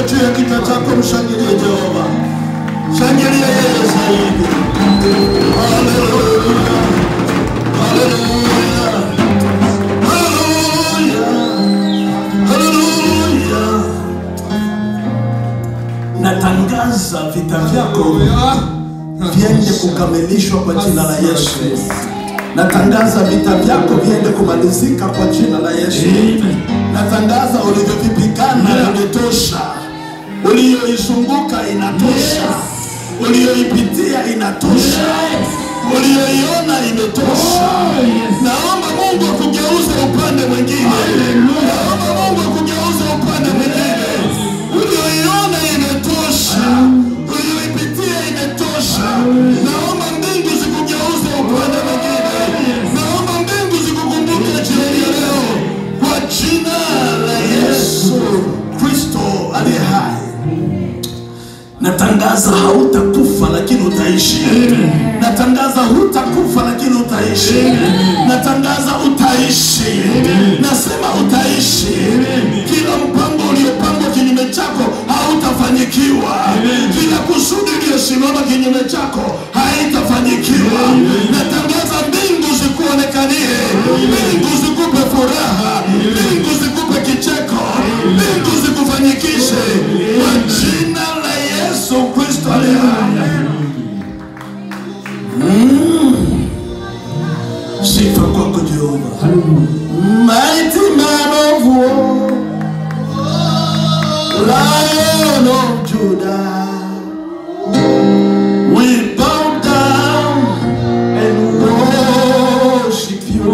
juu ya kichwa chako, mshangilie Jehova. Shangilia yeye zaidi. Haleluya. Haleluya. Haleluya. Haleluya. Natangaza vita vyako viende kukamilishwa kwa jina la Yesu. Natangaza vita vyako viende kumalizika kwa jina la Yesu. Natangaza ulivyovipigana inatosha. Ulioizunguka inatosha. Ulioipitia inatosha. Ulioiona imetosha. Naomba Mungu akugeuze upande mwingine. Naomba Mungu akugeuze upande mwingine. Ulioiona imetosha. Ulioipitia imetosha. Naomba mbingu zikugeuze upande mwingine. Naomba mbingu zikukumbuke jioni ya leo kwa jina la Yesu Kristo aliye hai. Natangaza hautakufa lakini utaishi. Natangaza hutakufa lakini utaishi. Natangaza utaishi. Nasema utaishi. Kila mpango uliopangwa kinyume chako hautafanyikiwa. Kila kusudi iliyosimama kinyume chako haitafanyikiwa. Natangaza mbingu zikuonekanie. Mbingu zikupe furaha. Mbingu zikupe kicheko. Mbingu zikufanyikishe kwa jina la Yesu Kristo aliye hai. Sifa kwako Jehova. Mighty man of war, Lion of Judah, we bow down and worship you.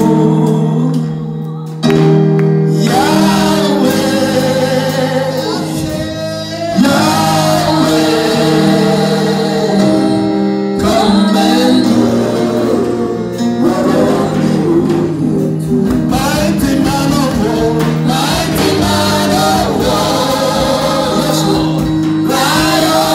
Yahweh, Yahweh, come and do what only you can. Mighty man of war, mighty man of war. Yes, Lord. Lion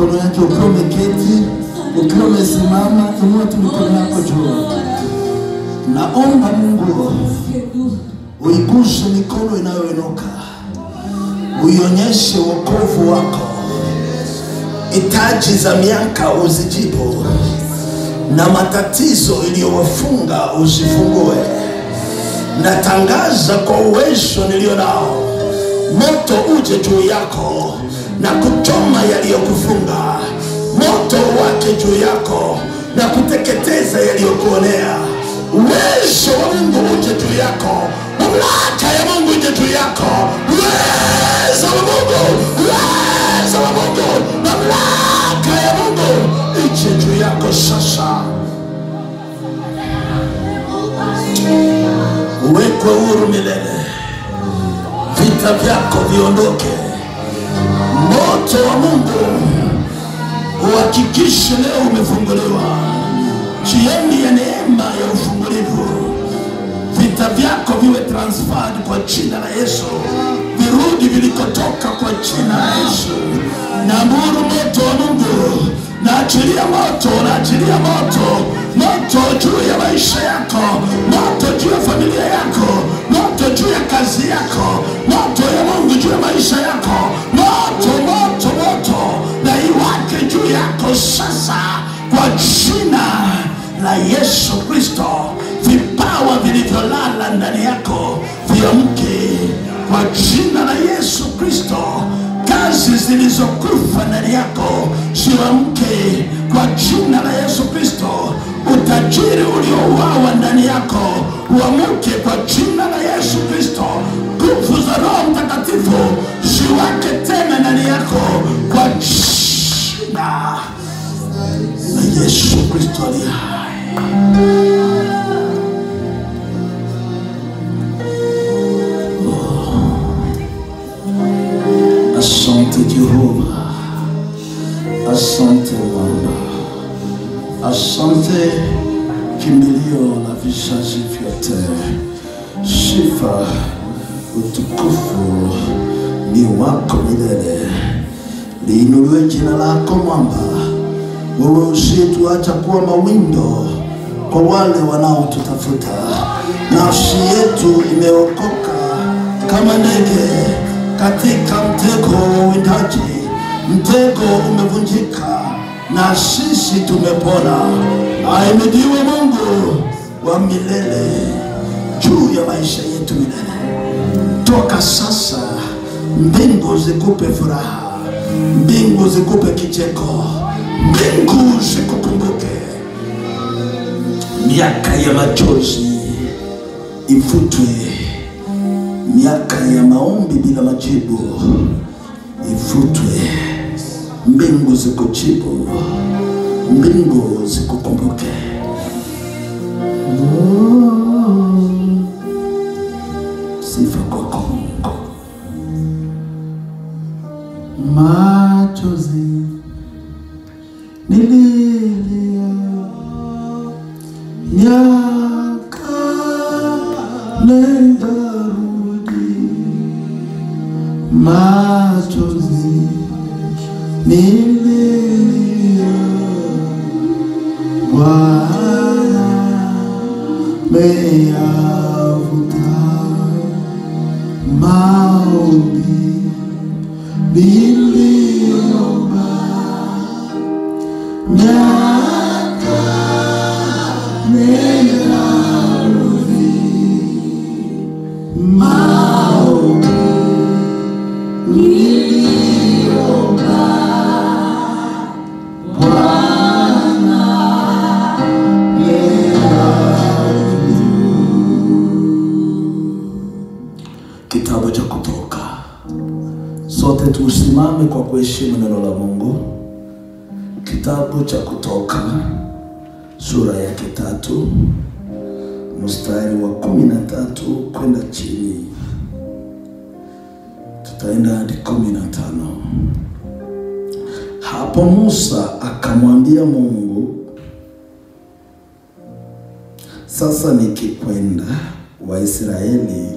mikono yake ukiwa umeketi, ukiwa umesimama, inua tu mikono yako juu. Naomba Mungu uigushe mikono inayoinuka. Uionyeshe wokovu wako. Hitaji za miaka uzijibu. Na matatizo iliyowafunga usifungue. Natangaza kwa uwezo nilio nao, moto uje juu yako na kuchoma yaliyokufunga. Moto wake juu yako na kuteketeza yaliyokuonea. Uwezo wa Mungu uje juu yako. Mamlaka ya Mungu uje juu yako. Uwezo wa Mungu, uwezo wa Mungu, mamlaka ya Mungu uje juu yako sasa. Uwekwe huru milele. Vita vyako viondoke. Moto wa Mungu uhakikishe leo umefunguliwa. Jioni ya neema ya ufungulivu. Vita vyako viwe transferred kwa jina la Yesu. Virudi vilikotoka kwa jina la Yesu. Naamuru moto wa Mungu, naachilia moto, naachilia moto. Moto juu ya maisha yako, moto juu ya familia yako, moto juu ya kazi yako, moto ya Mungu juu ya maisha yako. Moto, moto, moto na iwake juu yako sasa kwa jina la Yesu Kristo. Vipawa vilivyolala ndani yako viamke kwa jina la Yesu Kristo. Kazi zilizokufa ndani yako ziamke kwa jina la Yesu Kristo. Utajiri uliouawa ndani yako uamke kwa jina la Yesu Kristo. Nguvu za Roho Mtakatifu ziwake tena ndani yako kwa jina la Yesu Kristo aliye hai. Asante Jehova, asante Bwana, asante kimbilio la vizazi vyote. Sifa, utukufu ni wako milele. Liinuliwe jina lako mwamba. Wewe usituacha kuwa mawindo kwa wale wanaotutafuta. Nafsi yetu imeokoka kama ndege katika mtego wa uwindaji. Mtego umevunjika na sisi tumepona. Ahimidiwe Mungu wa milele juu ya maisha yetu milele. Toka sasa mbingu zikupe furaha, mbingu zikupe kicheko, mbingu zikukumbuke. Miaka ya machozi ifutwe, miaka ya maombi bila majibu ifutwe. Mbingu zikujibu, mbingu zikukumbuke. Sifa kwako Mungu. Machozi nililia miaka nenda rudi. Machozi nililia Bwana meyavuta. Maombi niliomba miaka nenda rudi. Maombi niliomba Bwana meyavuta. Kitabu cha Kutoka. Sote tusimame kwa kuheshimu neno la Mungu. Kitabu cha Kutoka sura ya 3 mstari wa 13 kwenda chini. Tutaenda hadi 15. Hapo Musa akamwambia Mungu, sasa nikikwenda Waisraeli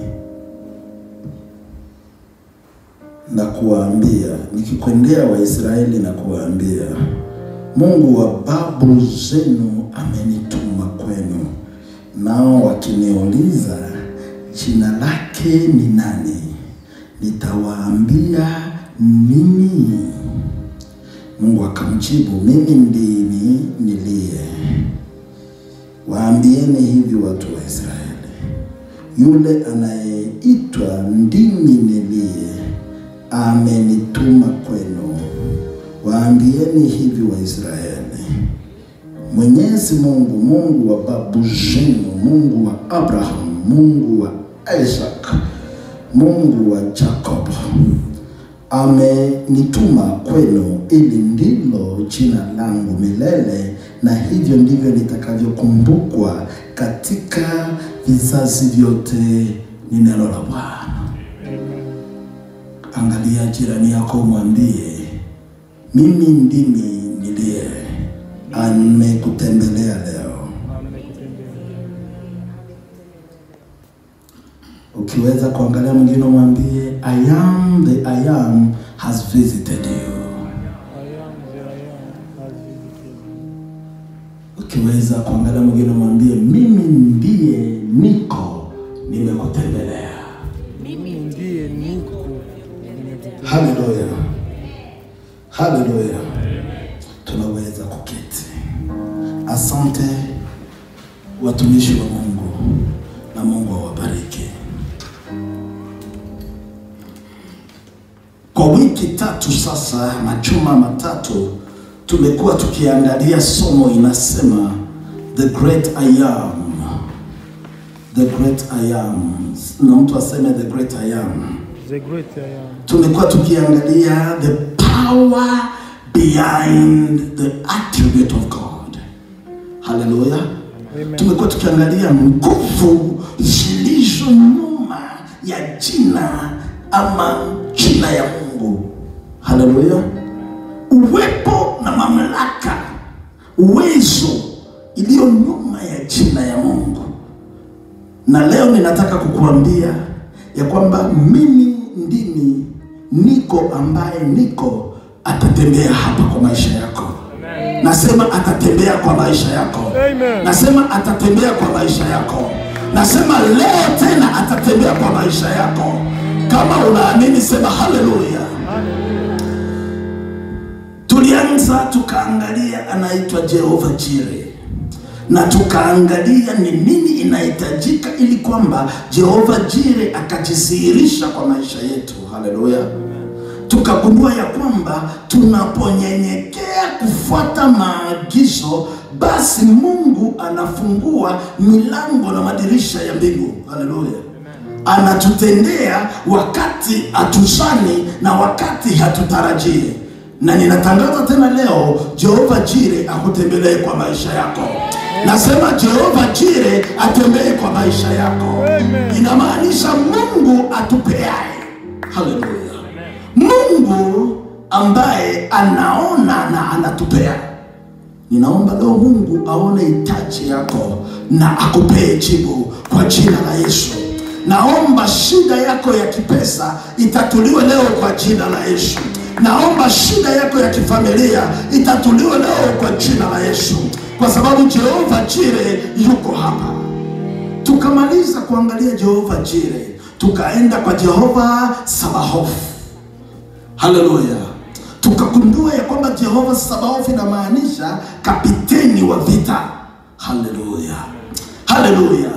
na kuwaambia, nikikwendea Waisraeli na kuwaambia, Mungu wa babu zenu amenituma kwenu. Nao wakiniuliza jina lake ni nani, nitawaambia mimi. Mungu akamjibu, mimi ndimi niliye. Waambieni hivi watu wa Israeli, yule anayeitwa ndimi niliye amenituma kwenu. Waambieni hivi wa Israeli, Mwenyezi Mungu, Mungu wa babu zenu, Mungu wa Abraham, Mungu wa Isaac, Mungu wa Jacob amenituma kwenu, ili ndilo jina langu milele, na hivyo ndivyo litakavyokumbukwa katika vizazi vyote. Ni neno la Bwana. Angalia jirani yako, mwambie, mimi ndimi niliye amekutembelea leo. Ukiweza kuangalia mwingine, mwambie, I am the I am has visited you. Ukiweza kuangalia mwingine, mwambie, mimi ndiye niko nimekutembelea. Mimi ndiye niko. Haleluya. Haleluya. Tunaweza kuketi. Asante watumishi wa Mungu, na Mungu awabariki. Kwa wiki 3 sasa, majuma matatu, tumekuwa tukiangalia somo inasema the great I am. The great I am. Na mtu aseme the great I am. The great I am. Tumekuwa tukiangalia the power behind the attribute of God. Hallelujah. Amen. Tumekuwa tukiangalia nguvu zilizo nyuma ya jina ama jina ya Mungu. Hallelujah. Uwepo na mamlaka, uwezo iliyo nyuma ya jina ya Mungu. Na leo ninataka kukuambia ya kwamba mimi ndimi niko, ambaye niko atatembea hapa kwa maisha yako. Amen. Nasema atatembea kwa maisha yako. Amen. Nasema atatembea kwa maisha yako. Nasema leo tena atatembea kwa maisha yako. Kama unaamini sema haleluya. Tulianza tukaangalia anaitwa Jehova Jireh, na tukaangalia ni nini inahitajika ili kwamba Jehova Jireh akajisihirisha kwa maisha yetu. Haleluya. Tukagundua ya kwamba tunaponyenyekea kufuata maagizo, basi Mungu anafungua milango na madirisha ya mbingu. Haleluya. Anatutendea wakati atuzani na wakati hatutarajii. Na ninatangaza tena leo, Jehova Jireh akutembelee kwa maisha yako. Nasema Jehova Jireh atembee kwa maisha yako. Inamaanisha Mungu atupeaye. Haleluya. Mungu ambaye anaona na anatupea. Ninaomba leo Mungu aone hitaji yako na akupee jibu kwa jina la Yesu. Naomba shida yako ya kipesa itatuliwe leo kwa jina la Yesu. Naomba shida yako ya kifamilia itatuliwe leo kwa jina la Yesu, kwa sababu Jehova Jireh yuko hapa. Tukamaliza kuangalia Jehova Jireh, tukaenda kwa Jehova Sabaoth. Haleluya. Tukagundua ya kwamba Jehova Sabaoth inamaanisha kapiteni wa vita. Haleluya. Haleluya.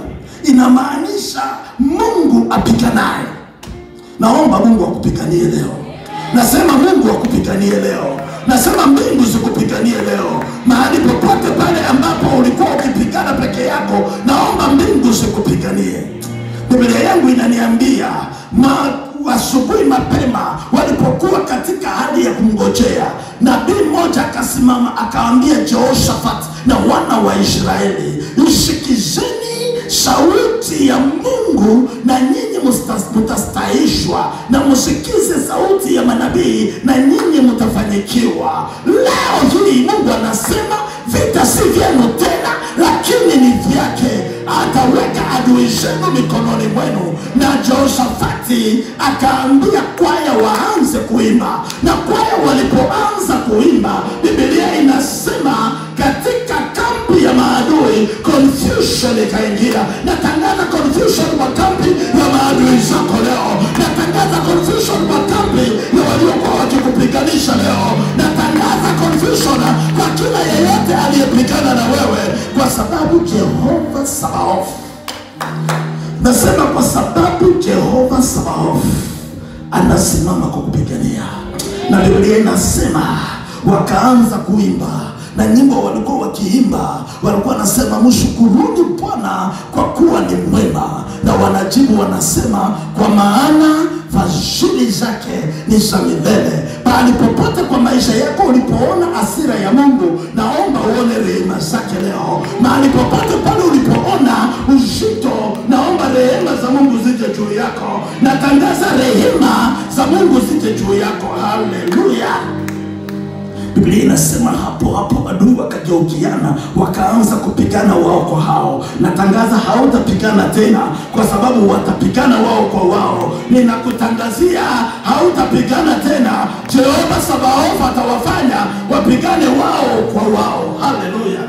Inamaanisha Mungu apiganaye. Naomba Mungu akupiganie leo. Nasema Mungu akupiganie leo. Nasema mbingu zikupiganie leo. Mahali popote pale ambapo ulikuwa ukipigana peke yako, naomba mbingu zikupiganie. Biblia yangu inaniambia asubuhi mapema walipokuwa katika hali ya kumngojea, nabii mmoja akasimama akaambia Jehoshafat na wana wa Israeli, usikizeni sauti ya Mungu na nyinyi mtastahishwa, na msikize sauti ya manabii na nyinyi mtafanikiwa. Leo hii Mungu anasema vita si vyenu tena, lakini ni vyake. ataweka adui zenu mikononi mwenu. Na Jehoshafati akaambia kwaya waanze kuimba, na kwaya walipoanza kuimba, Biblia inasema katika kambi ya maadui confusion ikaingia. Natangaza confusion kwa kambi ya maadui zako leo. Natangaza confusion kwa kambi ya waliokuwa wakikupiganisha leo. Natangaza confusion kwa kila yeyote aliyepigana na wewe, kwa sababu Jehova Sabaoth, nasema kwa sababu Jehova Sabaoth anasimama kukupigania. Na Biblia inasema wakaanza kuimba, na nyimbo walikuwa wakiimba walikuwa nasema mshukuruni Bwana kwa kuwa ni mwema. Na wanajibu wanasema kwa maana fadhili zake ni za milele. Pale popote kwa maisha yako ulipoona hasira ya Mungu, naomba uone rehema zake leo. Mahali popote pale ulipoona uzito, naomba rehema za Mungu zije juu yako. Natangaza rehema za Mungu zije juu yako. Haleluya. Biblia inasema hapo adui wakageukiana, wakaanza kupigana wao kwa hao. Natangaza hautapigana tena, kwa sababu watapigana wao kwa wao. Ninakutangazia hautapigana tena. Jehova Sabaoth atawafanya wapigane wao kwa wao. Haleluya.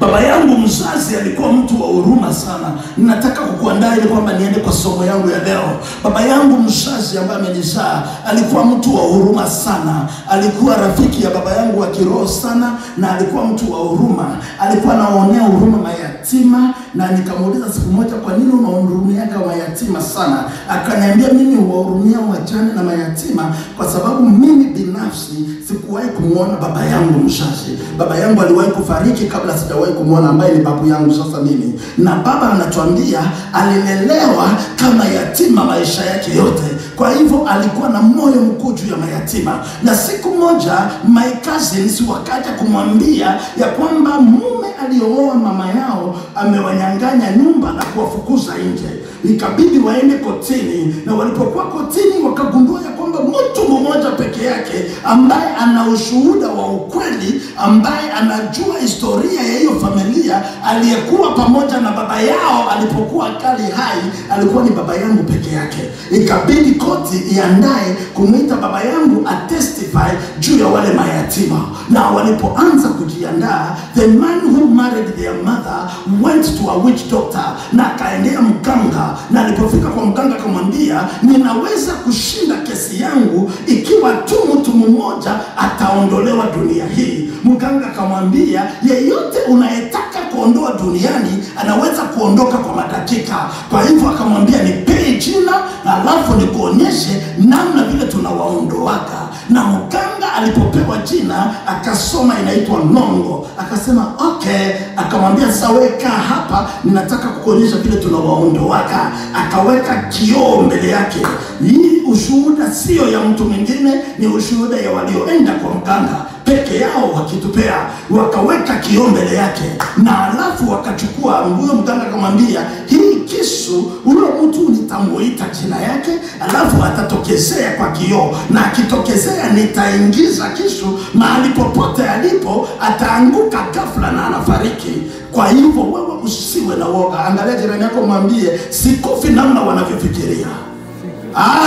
Baba yangu mzazi alikuwa mtu wa huruma sana. Ninataka kukuandaa ili kwamba niende kwa somo yangu ya leo. Baba yangu mzazi ambaye amenizaa alikuwa mtu wa huruma sana. Alikuwa rafiki ya baba yangu wa kiroho sana, na alikuwa mtu wa huruma. Alikuwa anaonea huruma mayatima, na nikamuuliza siku moja, kwa nini unahurumiaga mayatima sana? Akaniambia mimi huwahurumia wajane na mayatima kwa sababu mimi binafsi sikuwahi kumuona baba yangu mzazi. Baba yangu aliwahi kufariki kabla sijawahi kumuona, ambaye ni babu yangu sasa mimi. Na baba anatuambia alilelewa kama yatima maisha yake yote. Kwa hivyo alikuwa na moyo mkuu juu ya mayatima. Na siku moja my cousins wakaja kumwambia ya kwamba mume aliyooa mama yao amewanyang'anya nyumba na kuwafukuza nje. Ikabidi waende kotini, na walipokuwa kotini wakagundua ya kwamba mtu mmoja peke yake ambaye ana ushuhuda wa ukweli, ambaye anajua historia ya hiyo familia, aliyekuwa pamoja na baba yao alipokuwa kali hai, alikuwa ni baba yangu peke yake. Ikabidi koti iandae kumuita baba yangu atestify juu ya wale mayatima. Na walipoanza kujiandaa, the man who married their mother went to a witch doctor, na akaendea mganga. Na alipofika kwa mganga akamwambia, ninaweza kushinda kesi yangu ikiwa tu mtu mmoja ataondolewa dunia hii. Mganga akamwambia, yeyote unayetaka kuondoa duniani anaweza kuondoka kwa madakika. Kwa hivyo akamwambia, nipee jina alafu nikuonyeshe namna vile tunawaondoaka. Na mganga alipopewa jina akasoma inaitwa Nongo. Akasema okay. Akamwambia saweka hapa, ninataka kukuonyesha vile tunawaondoaka. Akaweka kioo mbele yake. Hii ushuhuda sio ya mtu mwingine, ni ushuhuda ya walioenda kwa mganga peke yao wakitupea. Wakaweka kioo mbele yake, na alafu wakachukua huyo mganga akamwambia, hii kisu ule mtu nitamuita jina yake, alafu atatokezea kwa kioo, na akitokezea nitaingiza kisu mahali popote alipo, ataanguka ghafla na anafariki. Kwa hivyo wewe usiwe na woga. Angalia jirani yako mwambie, sikufi namna wanavyofikiria.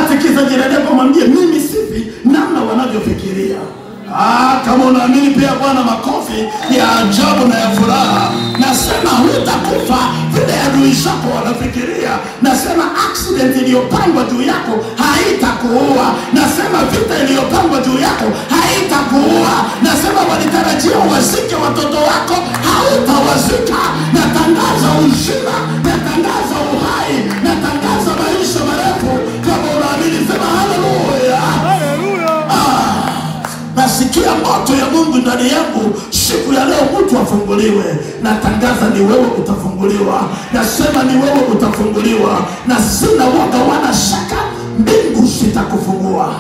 Tikiza jirani yako mwambie, mimi sifi namna wanavyofikiria. Kama unaamini pia Bwana makofi ya ajabu na ya furaha. Nasema hutakufa vile adui zako wanafikiria. Nasema accident iliyopangwa juu yako haitakuua. Nasema vita iliyopangwa juu yako haitakuua. Nasema walitarajia wazike watoto wako, hautawazika. Natangaza uzima, natangaza uhai, natangaza maisha marefu. Kama unaamini sema haleluya. Nasikia moto ya Mungu ndani yangu siku ya leo, mtu afunguliwe. Natangaza ni wewe utafunguliwa. Nasema ni wewe utafunguliwa, na sina woga wala shaka, mbingu zitakufungua.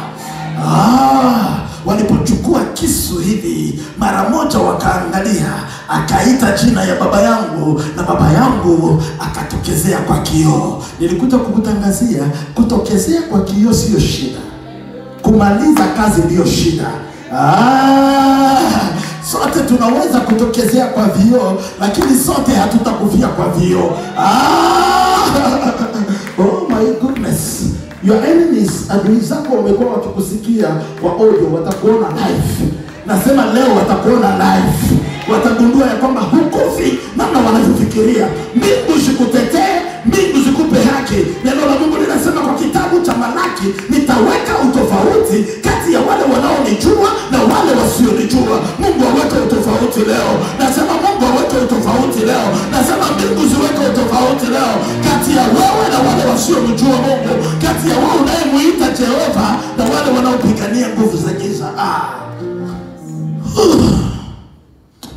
Walipochukua kisu hivi, mara moja wakaangalia, akaita jina ya baba yangu, na baba yangu akatokezea kwa kioo. Nilikuja kukutangazia, kutokezea kwa kioo sio shida, kumaliza kazi ndio shida. Sote tunaweza kutokezea kwa vioo, lakini sote hatutakufia kwa vioo. Oh my goodness. Your enemies, adui zako wamekuwa wakikusikia kwa audio, watakuona live. Nasema leo watakuona live. Watagundua ya kwamba hukufi namna wanavyofikiria. Mbingu zikutetee, mbingu zikupe haki. Neno la Mungu linasema kwa kitabu cha Malaki, nitaweka utofauti kati ya wale wanaonijua na wale wasionijua. Mungu aweke utofauti leo. Nasema Mungu aweke utofauti leo. Nasema mbingu ziweke utofauti leo kati ya wewe na wale wasiomjua Mungu, kati ya wewe unayemuita Jehova na wale wanaopigania nguvu za giza.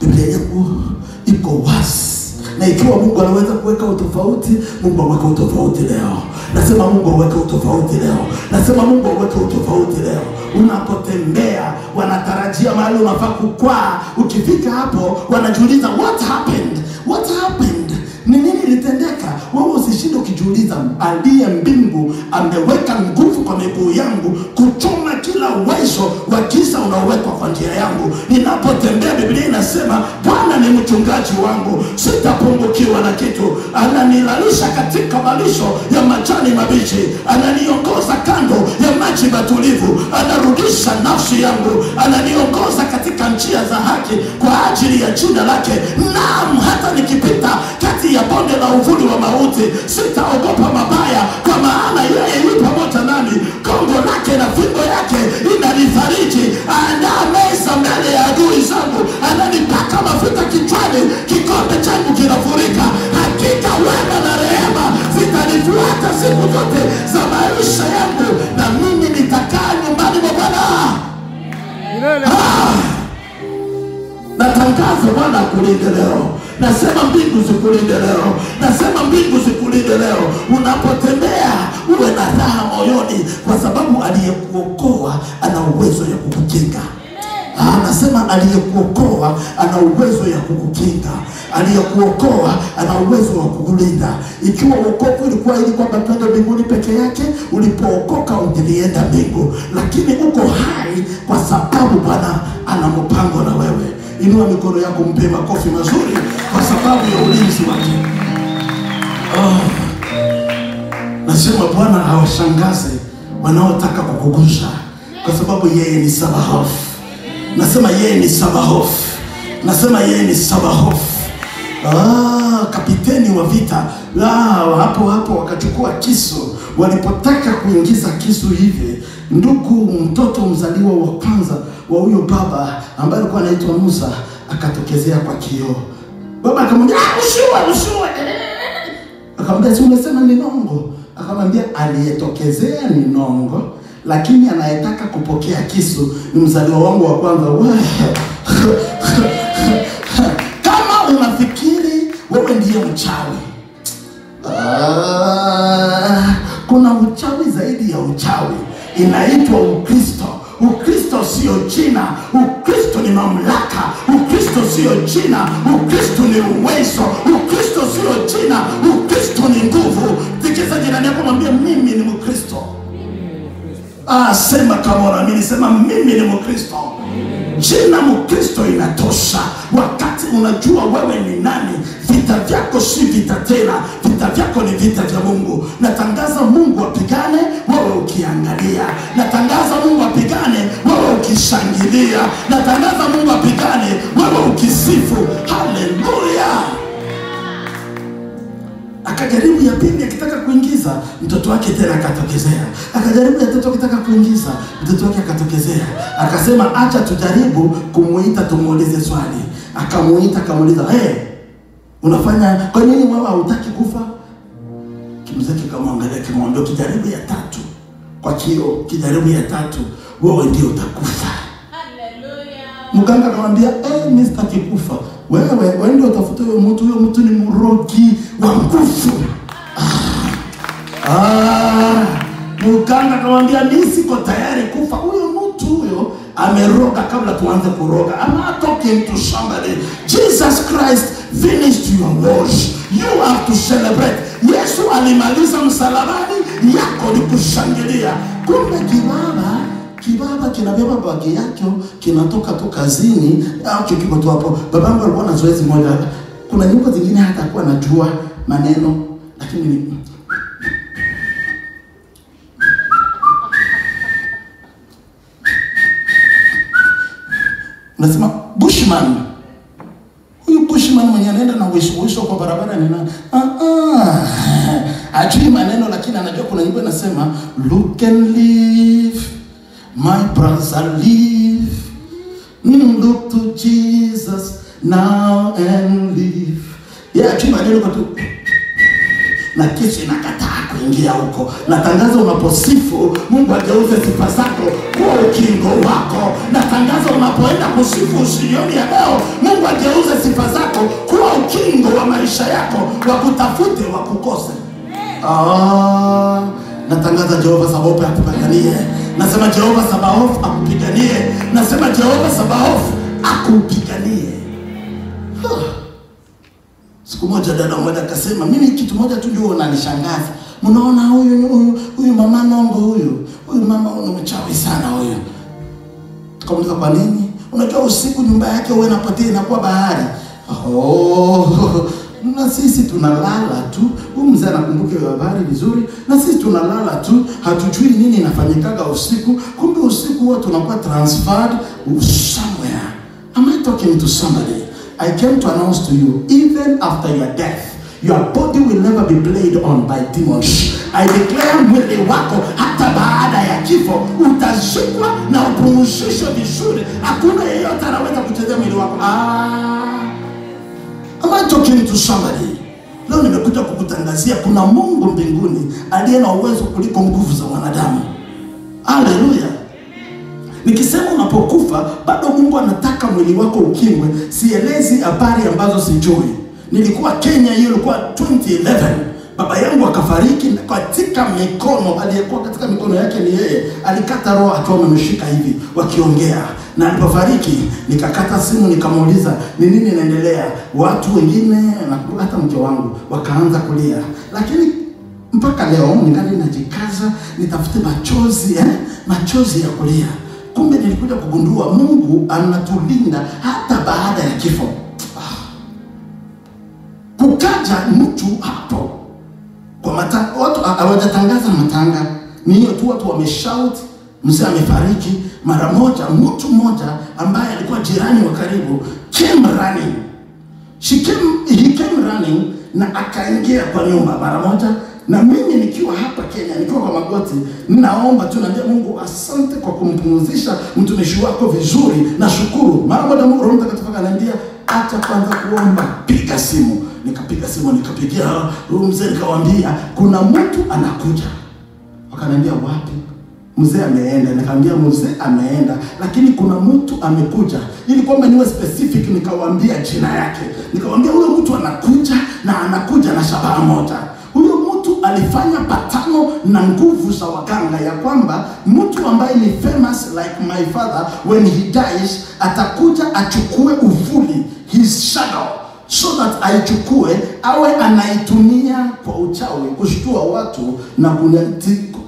Biblia yangu iko wazi. Na ikiwa Mungu anaweza kuweka utofauti, Mungu aweke utofauti leo. Nasema Mungu aweke utofauti leo. Nasema Mungu aweke utofauti leo. Unapotembea wanatarajia mahali unafaa kukwaa. Ukifika hapo wanajiuliza what happened? What happened? Ni nini litendeka? Wewe usishinde ukijiuliza, aliye mbingu ameweka nguvu kwa miguu yangu kuchoma kila uwezo wa giza unaowekwa kwa njia yangu. Ninapotembea, Biblia inasema Bwana ni mchungaji wangu, sitapungukiwa na kitu. Ananilalisha katika malisho ya majani mabichi, ananiongoza kando ya maji matulivu, anarudisha nafsi yangu, ananiongoza katika njia za haki kwa ajili ya jina lake. Naam, hata nikipita kati ya bonde la uvuli wa mauti, sitaogopa mabaya, kwa maana yeye yu pamoja nami. Kongo lake na fimbo yake inanifariji. Aandaa meza mbele ya adui zangu, ananipaka mafuta kichwani, kikombe changu kinafurika. Hakika wema na rehema zitanifuata siku zote za maisha yangu, na mimi nitakaa nyumbani mwa Bwana. Natangaza Bwana akulinde leo. Nasema mbingu zikulinde leo. Nasema mbingu zikulinde leo. Unapotembea uwe na raha moyoni, kwa sababu aliyekuokoa ana uwezo ya kukukinga. Anasema aliyekuokoa ana uwezo ya kukukinga. Aliyekuokoa ana uwezo wa kukulinda. Ikiwa wokovu ilikuwa ili kwamba twende mbinguni peke yake, ulipookoka ungelienda mbingu, lakini uko hai kwa sababu Bwana ana mpango na wewe. Inua mikono yako, mpe makofi mazuri kwa sababu ya ulinzi wake. Nasema Bwana hawashangaze wanaotaka kukugusa, kwa sababu yeye ni Sabaoth. Nasema yeye ni Sabaoth. Nasema yeye ni Sabaoth. Kapiteni wa vita. Hapo wakachukua kisu. Walipotaka kuingiza kisu hivi, ndugu mtoto mzaliwa wa kwanza wa huyo baba ambaye alikuwa anaitwa Musa akatokezea kwa kioo. Baba akamwambia, usiwe. Akamwambia, si umesema ni nongo? Akamwambia, aliyetokezea ni nongo, lakini anayetaka kupokea kisu ni mzaliwa wangu wa kwanza. Kama unafikiri wewe ndiye mchawi, kuna uchawi zaidi ya uchawi, inaitwa Ukristo. Ukristo sio jina, Ukristo ni mamlaka. Ukristo sio jina, Ukristo ni uwezo. Ukristo sio jina, Ukristo ni nguvu. Tikisa jirani yako, mwambie mimi ni Mkristo. Sema kama unaamini, sema mimi ni Mkristo. Jina Mkristo inatosha. Wakati unajua wewe ni nani, vita vyako si vita tena, vita vyako ni vita vya Mungu. Natangaza Mungu apigane, wewe ukiangalia. Natangaza Mungu apigane, wewe ukishangilia. Natangaza Mungu apigane, wewe ukisifu. Haleluya. Akajaribu ya pili akitaka kuingiza, mtoto wake tena akatokezea. Akajaribu ya tatu akitaka kuingiza, mtoto wake akatokezea. Akasema acha tujaribu kumuita, tumuulize swali. Akamuita, akamuuliza, unafanya kwa nini wewe hutaki kufa? Kimzee kikamwangalia, kimwambia, kijaribu ya tatu kwa kioo, kijaribu ya tatu wewe ndio utakufa. Haleluya. Mganga akamwambia, mimi sitaki kufa. Wewe ndio utafuta huyo mtu. Huyo mtu ni mrogi wa nguvu. Mganga akamwambia, mimi siko tayari kufa. Huyo mtu huyo ameroga kabla tuanze kuroga. I'm not talking to somebody. Jesus Christ finished your wash. You have to celebrate. Yesu alimaliza msalabani, yako ni kushangilia. Kumbe kibaba kibaba kinabeba bagi yake kinatoka tu kazini au kiko tu hapo. Babangu alikuwa na zoezi moja. Kuna nyumba zingine hata kuwa najua maneno lakini nasema Bushman. Huyu Bushman mwenye anaenda na wisho kwa barabara ni nani? Ajui maneno lakini anajua kuna nyimbo inasema look and live, my brother live. Look to Jesus now and live. Ajui maneno kwa tu. Na kisha inakataa kuingia huko. Natangaza unaposifu Mungu ageuze sifa zako kuwa ukingo wako. Natangaza unapoenda kusifu usioni ya leo Mungu ageuze sifa zako kuwa ukingo wa maisha yako, wakutafute wakukose. Natangaza Jehova Sabaoth akupiganie. Nasema Jehova Sabaoth akupiganie. Nasema Jehova Sabaoth akupiganie. Siku moja dada mmoja akasema, mimi kitu moja tu ndio unanishangaza. Mnaona huyu mama Nombo huyu mama ni mchawi sana huyu. Tukamuuliza kwa nini? Unajua usiku nyumba yake huwa inapotea inakuwa bahari. Na sisi tunalala tu. Huyu mzee anakumbuka hiyo habari vizuri. Na sisi tunalala tu, hatujui nini inafanyikaga usiku. Kumbe usiku huwa tunakuwa transferred somewhere. Am I talking to somebody? I came to announce to you, even after your death, your body will never be played on by demons. I declare mwili wako hata baada ya kifo utashikwa na upumzishwe vizuri. Hakuna yeyote anaweza kuchezea mwili wako. Am I talking to somebody? Leo nimekuja kukutangazia kuna Mungu mbinguni aliye na uwezo kuliko nguvu za wanadamu. Hallelujah. Nikisema unapokufa bado Mungu anataka mwili wako ukingwe, sielezi habari ambazo sijui. Nilikuwa Kenya, hiyo ilikuwa 2011. Baba yangu akafariki katika mikono, aliyekuwa katika mikono yake ni yeye. Alikata roho akiwa amemshika hivi wakiongea. Na alipofariki nikakata simu nikamuuliza ni nini inaendelea. Watu wengine na hata mke wangu wakaanza kulia. Lakini mpaka leo ningali najikaza nitafute machozi ya kulia. Kumbe nilikuja kugundua Mungu anatulinda hata baada ya kifo. Kukaja mtu hapo kwa watu hawajatangaza matanga, ni hiyo tu watu wameshout mzee amefariki. Mara moja mtu mmoja ambaye alikuwa jirani wa karibu came running. He came running na akaingia kwa nyumba mara moja. Na mimi nikiwa hapa Kenya, nikiwa kwa magoti, ninaomba tu naambia Mungu asante kwa kumpumzisha mtumishi wako vizuri. Nashukuru. Mara moja Mungu Roho Mtakatifu akaniambia acha kwanza kuomba, piga simu. Nikapiga simu, nikapigia mzee nikamwambia kuna mtu anakuja. Wakaniambia wapi? Mzee ameenda. Nikamwambia mzee ameenda, lakini kuna mtu amekuja. Ili kwamba niwe specific nikawaambia jina yake. Nikamwambia huyo mtu anakuja na anakuja na shabaha moja. Huyo mtu alifanya patano na nguvu za waganga ya kwamba mtu ambaye ni famous like my father when he dies atakuja achukue uvuli, his shadow, so that aichukue awe anaitumia kwa uchawi kushtua watu na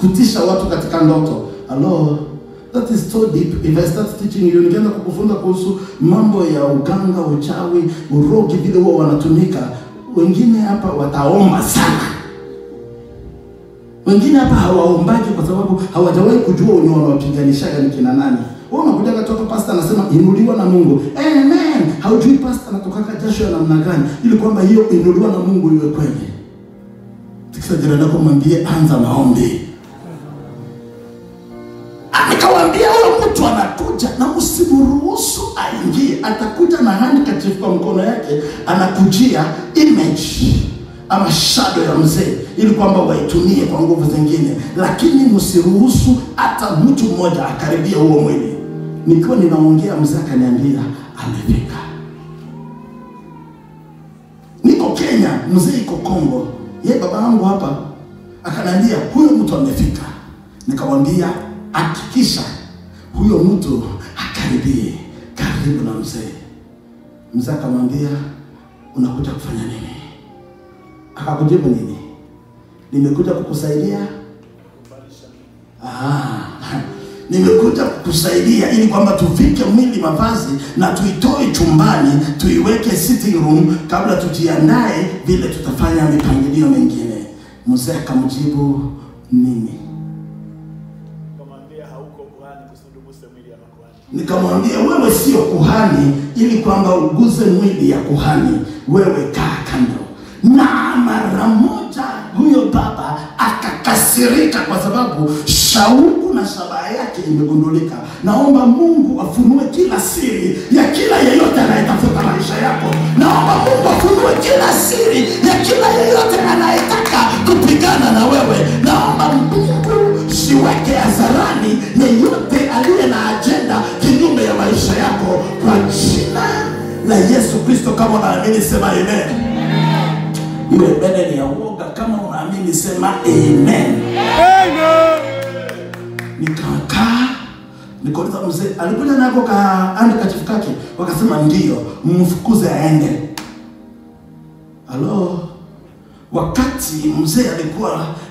kutisha watu katika ndoto. Hello, that is so deep. If I start teaching you, ningenda kukufunza kuhusu mambo ya uganga, uchawi, urogi vile wao wanatumika. Wengine hapa wataomba sana. Wengine hapa hawaombaji kwa sababu hawajawahi kujua wenye wanawapiganishaga ni kina nani. Wao wanakuja kutoka pastor anasema inuliwa na Mungu. Amen. Haujui pastor anatoka jasho ya namna gani ili kwamba hiyo inuliwa na Mungu iwe kweli. Tikisa jirani yako mwambie anza maombi. Nikawaambia huyo mtu anakuja na msimuruhusu aingie. Atakuja na handkerchief kwa mkono yake, anakujia image ama shadow ya mzee ili kwamba waitumie kwa nguvu zingine, lakini msiruhusu hata mtu mmoja akaribia huo mwili. Nikiwa ninaongea mzee akaniambia amefika. Niko Kenya, mzee iko Kongo. Yeye baba yangu hapa akaniambia huyo mtu amefika. Nikamwambia hakikisha huyo mtu akaribie karibu na mzee. Mzee akamwambia unakuja kufanya nini? Akakujibu nini? Nimekuja kukusaidia. Nimekuja kukusaidia ili kwamba tuvike mwili mavazi na tuitoe chumbani, tuiweke sitting room kabla tujiandae vile tutafanya mipangilio mengine. Mzee akamjibu nini? Nikamwambia hauko kuhani kusuduguse mwili ya kuhani. Nikamwambia wewe sio kuhani ili kwamba uguze mwili ya kuhani, wewe kaa kando. Na mara moja huyo baba akakasirika kwa sababu shauku na shabaha yake imegundulika. Naomba Mungu afunue kila siri ya kila yeyote anayetafuta maisha yako. Naomba Mungu afunue kila siri ya kila yeyote anayetaka kupigana na wewe. Naomba Mungu siweke hadharani yeyote aliye na agenda kinyume ya maisha yako kwa jina la Yesu Kristo. Kama unaamini sema amen. Iwe mbele ni ya uoga. Kama unaamini sema amen. Amen. Nikakaa, nikauliza mzee, alikuja nako kaandika chifu kake, wakasema ndio, mfukuze aende. Halo. Wakati mzee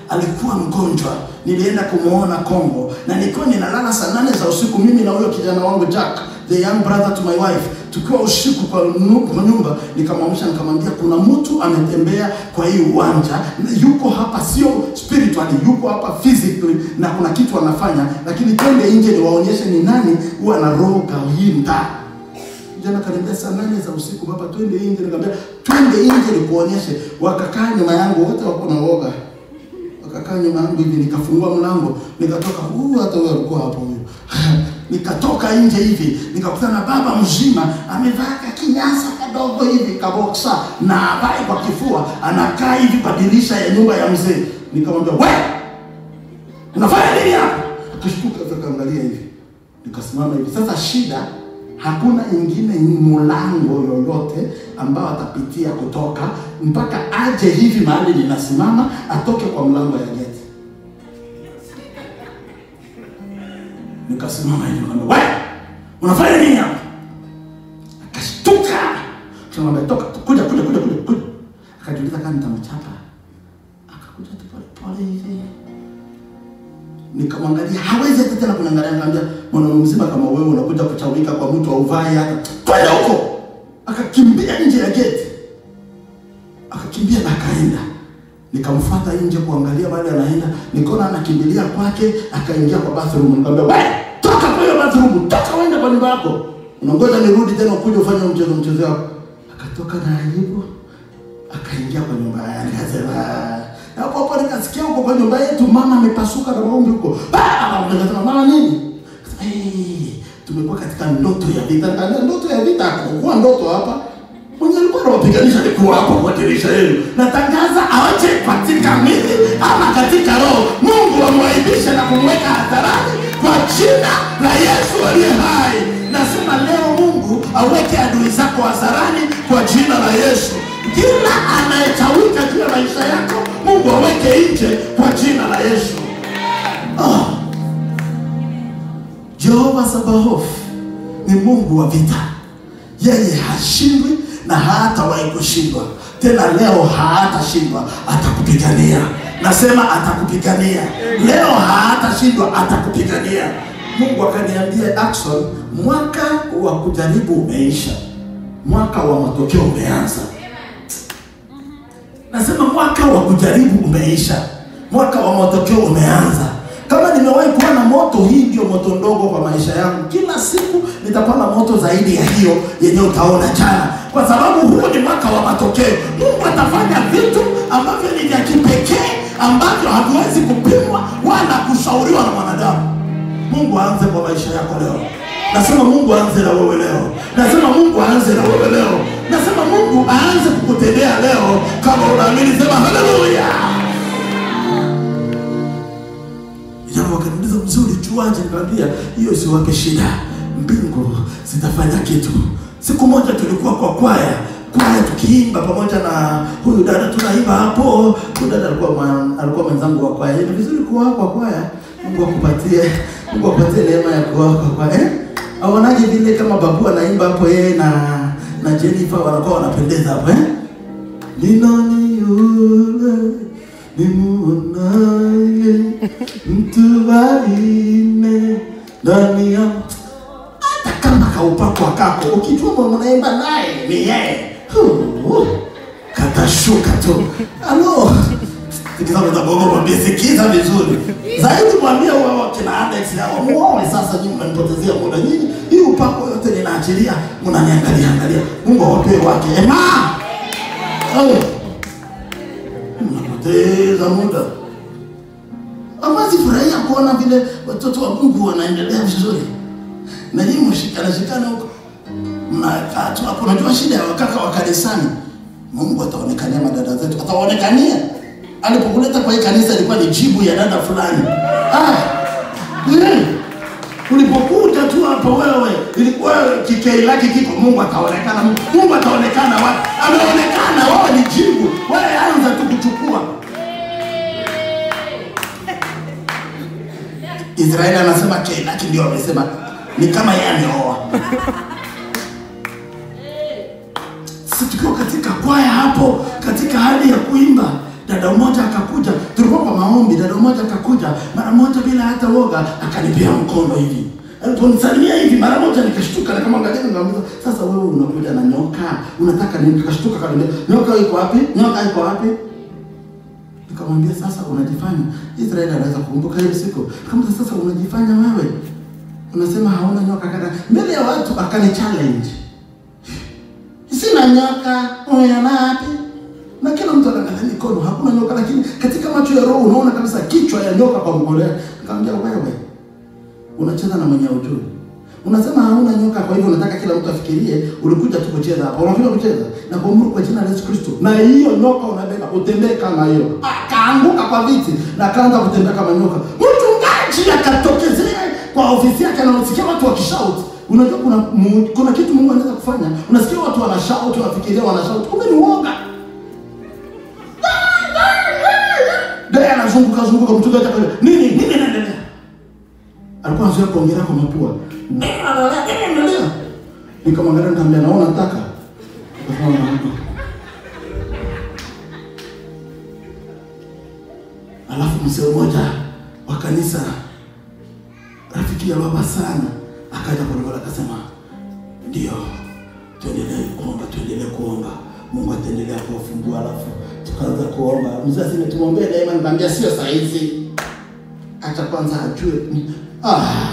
alikuwa mgonjwa, nilienda kumuona Kongo na nilikuwa ninalala saa 8 za usiku, mimi na huyo kijana wangu Jack, the young brother to my wife. Tukiwa usiku kwa nyumba, nikamwamsha nikamwambia kuna mtu ametembea kwa hii uwanja, yuko hapa sio spiritually, yuko hapa physically na kuna kitu anafanya, lakini twende nje niwaonyeshe ni nani huwa anaroga hii mtaa. Jana kaniambia saa 8 za usiku, baba twende nje. Nikamwambia twende nje nikuonyeshe. Wakakaa nyuma yangu, wote wako na woga. Wakakaa nyuma yangu hivi, nikafungua mlango, nikatoka, hata wewe alikuwa hapo huyo. Nikatoka nje hivi, nikakutana na baba mzima amevaa kinyasa kadogo hivi kaboksa na abai kwa kifua, anakaa hivi kwa dirisha ya nyumba ya mzee. Nikamwambia, "Wewe unafanya nini hapa?" Akashtuka akaangalia hivi. Nikasimama hivi. Sasa shida, hakuna ingine mlango yoyote ambao atapitia kutoka mpaka aje hivi mahali ninasimama, atoke kwa mlango ya geti. Nikasimama hivi, nikamwambia, "Wewe unafanya nini hapa?" Akashtuka. Nikamwambia, "Toka, kuja." Akajiuliza kama nitamchapa. Akakuja tu pole hivi. Nikamwangalia, hawezi hata tena kuniangalia. Nikamwambia, "Mwana mzima kama wewe unakuja kuchawika kwa mtu hauvai hata. Kwenda huko." Akakimbia nje ya geti. Akakimbia na akaenda. Nikamfuata nje kuangalia mahali anaenda. Nikaona anakimbilia kwake, akaingia kwa bathroom. Nikamwambia, "Wewe toka kwa hiyo bathroom, toka uende kwa nyumba yako. Unangoja nirudi tena ukuje ufanye mchezo wako." Akatoka na aibu, akaingia kwa nyumba yake. Akasema, hapo nikasikia huko kwa nyumba yetu mama amepasuka na maombi huko. Nikasema, "Mama nini?" Tumekuwa katika ndoto ya vita. Ndoto ya vita hakuwa ndoto hapa. Mwenye alikuwa anawapiganisha alikuwa hapo kwa dirisha yenu. Natangaza awache katika mwili ama katika roho. Mungu amwaibishe na kumweka hadharani kwa jina la Yesu aliye hai. Nasema leo Mungu aweke adui zako hadharani kwa jina la Yesu. Kila anayetawika juu ya maisha yako, Mungu aweke nje kwa jina la Yesu. Jehova Sabaoth ni Mungu wa vita. Yeye hashindwi na hatawahi kushindwa. Tena leo hatashindwa, atakupigania. Nasema atakupigania. Leo hatashindwa, atakupigania. Mungu akaniambia, "Action, mwaka wa kujaribu umeisha. Mwaka wa matokeo umeanza." Nasema mwaka wa kujaribu umeisha. Mwaka wa matokeo umeanza. Kama nimewahi kuwa na moto, hii ndio moto ndogo kwa maisha yangu. Kila siku nitapanda moto zaidi ya hiyo yenye utaona jana. Kwa sababu huu ni mwaka wa matokeo. Mungu atafanya vitu ambavyo ni vya kipekee, ambavyo haviwezi kupimwa wala kushauriwa na mwanadamu. Mungu aanze kwa maisha yako leo. Nasema Mungu aanze na wewe leo. Nasema Mungu aanze na wewe leo. Nasema Mungu aanze kukutendea leo. Kama unaamini sema haleluya. Jambo wakaniuliza, "Mzuri tuaje?" Nikamwambia, "Hiyo si wake shida. Mbingu zitafanya kitu." Siku moja tulikuwa kwa kwaya tukiimba pamoja na huyu dada, tunaimba hapo. Huyu dada alikuwa mwenzangu wa kwaya. Ni vizuri kuwa kwa kwaya. Mungu akupatie neema ya kuwa kwa kwaya. Aonaje vile kama babu anaimba hapo, yeye na Jennifer wanakuwa wanapendeza hapo Ni nani yule nimuonaye mtu waine ndani ya hata kama kaupako kako ukijua mnaimba naye ni yeye katashuka tu. Alo Sikiza mtabogo mwambie sikiza vizuri. Zaidi mwambie wao kina Alex yao muone sasa nyinyi mnanipotezea muda nyinyi. Hii upako yote ninaachilia mnaniangalia angalia. Mungu awape wake. Ema. Mnapoteza muda. Amazi furahia kuona vile watoto wa Mungu wanaendelea vizuri. Na nyinyi mshikana huko. Mnakaa tu hapo unajua shida ya wakaka wa kanisani. Mungu ataonekania madada zetu. Ataonekania. Alipokuleta kwa hii kanisa ilikuwa ni jibu ya dada fulani. Ulipokuja tu hapo wewe ilikuwa kikei laki kiko Mungu ataonekana. Mungu ataonekana wapi? Ameonekana wao ni jibu. Wewe anza tu kuchukua. Israeli anasema kei laki ndio amesema ni kama yeye ameoa. Sisi tukiwa katika kwaya hapo katika hali ya kuimba dada mmoja akakuja, tulikuwa kwa maombi, dada mmoja akakuja, mara moja bila hata woga akanipea mkono hivi. Aliponisalimia hivi mara moja nikashtuka na kama angalia nikamwambia, sasa wewe unakuja na nyoka, unataka nini? Nikashtuka akaniambia, nyoka iko wapi? Nyoka iko wapi? Nikamwambia sasa unajifanya. Israeli anaweza kukumbuka hiyo siku. Kama sasa unajifanya wewe. Unasema hauna nyoka kada. Mbele ya watu akani challenge. Sina nyoka, unaona wapi? Na kila mtu anaangalia mikono, hakuna nyoka lakini katika macho ya roho unaona kabisa kichwa ya nyoka kwa mgolea. Nikamwambia wewe unacheza na mwenye ujui. Unasema hauna nyoka kwa hivyo unataka kila mtu afikirie ulikuja tu kucheza hapa. Unafika kucheza na kuamuru kwa jina la Yesu Kristo. Na hiyo nyoka unabeba utembee kama hiyo. Akaanguka kwa viti na akaanza kutembea kama nyoka. Mchungaji akatokezea kwa ofisi yake na unasikia watu wakishout. Unajua kuna kitu Mungu anaweza kufanya. Unasikia watu wanashout, unafikiria wanashout. Kumbe ni uoga. Dada anazunguka mchungaji akasema, "Nini inaendelea?" Alikuwa anazoea kuongea kwa mapua. Nini inaendelea? Nikamwangalia nikamwambia, "Naona nataka." Alafu mzee mmoja wa kanisa rafiki ya baba sana akaja kwa Mungu akasema, "Ndio, tuendelee kuomba. Mungu ataendelea kuwafungua." Alafu tukaanza kuomba. Mzee aseme tumwombee daima, nikamwambia sio saa hizi. Acha kwanza ajue.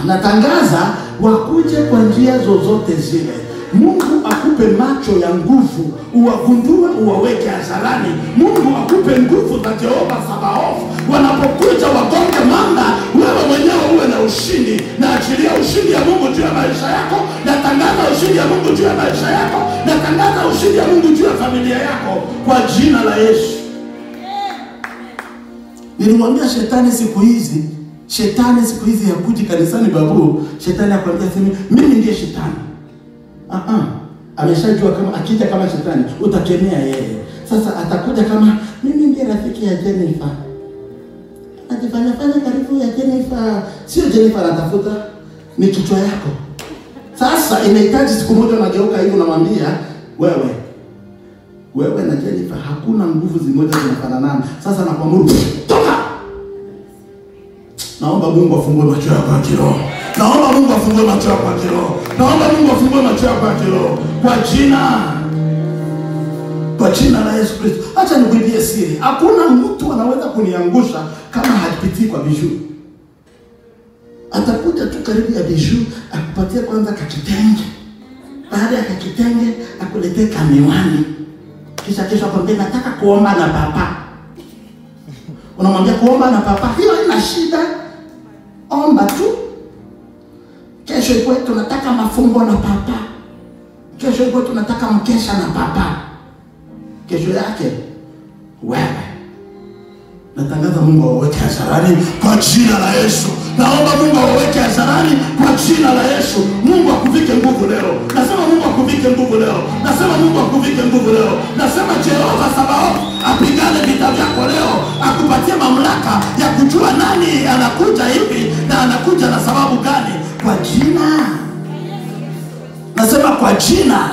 Natangaza wakuje kwa njia zozote zile. Mungu akupe macho ya nguvu, uwagundue, uwaweke hadharani. Mungu akupe nguvu za Jehova Sabaoth. Wanapokuja wagonge manga, wewe mwenyewe uwe na ushindi. Na achilia ushindi ya Mungu juu ya maisha yako. Natangaza ushindi ya Mungu juu ya maisha yako. Natangaza ushindi ya Mungu juu ya familia yako kwa jina la Yesu. Nilimwambia shetani siku hizi hakuji kanisani babu. Shetani akwambia mimi ndiye shetani. Ameshajua kama akija kama shetani utakemea yeye. Sasa atakuja kama mimi ndiye rafiki ya Jennifer. Ajifanya karibu ya Jennifer. Sio Jennifer anatafuta, ni kichwa yako. Sasa inahitaji siku moja unageuka hivi unamwambia wewe na Jennifer hakuna nguvu zimoja zinafanana. Sasa nakuamuru toka. Naomba Mungu afungue macho yako ya kiroho. Naomba Mungu afungue macho yako ya kiroho. Naomba Mungu afungue macho yako ya kiroho kwa jina la Yesu Kristo. Acha nikuibie siri. Hakuna mtu anaweza kuniangusha kama hapitii kwa biju. Atakuja tu karibu ya biju, akupatia kwanza kakitenge. Baada ya kakitenge akuletee kamiwani. Kisha akwambia nataka kuomba na papa. Unamwambia kuomba na papa, hiyo haina shida. Omba tu. Kesho iko tunataka mafungo na papa. Kesho iko tunataka mkesha na papa. Kesho yake wewe. Natangaza Mungu aweke hadharani kwa jina la Yesu. Naomba Mungu aweke hadharani kwa jina la Yesu. Mungu akuvike nguvu leo. Nasema Mungu akuvike nguvu leo. Nasema Mungu akuvike nguvu leo. Nasema Jehova Sabaoth apigane vita vyako leo. Akupatie mamlaka ya kujua nani anakuja hivi na anakuja na sababu gani kwa jina. Nasema kwa jina.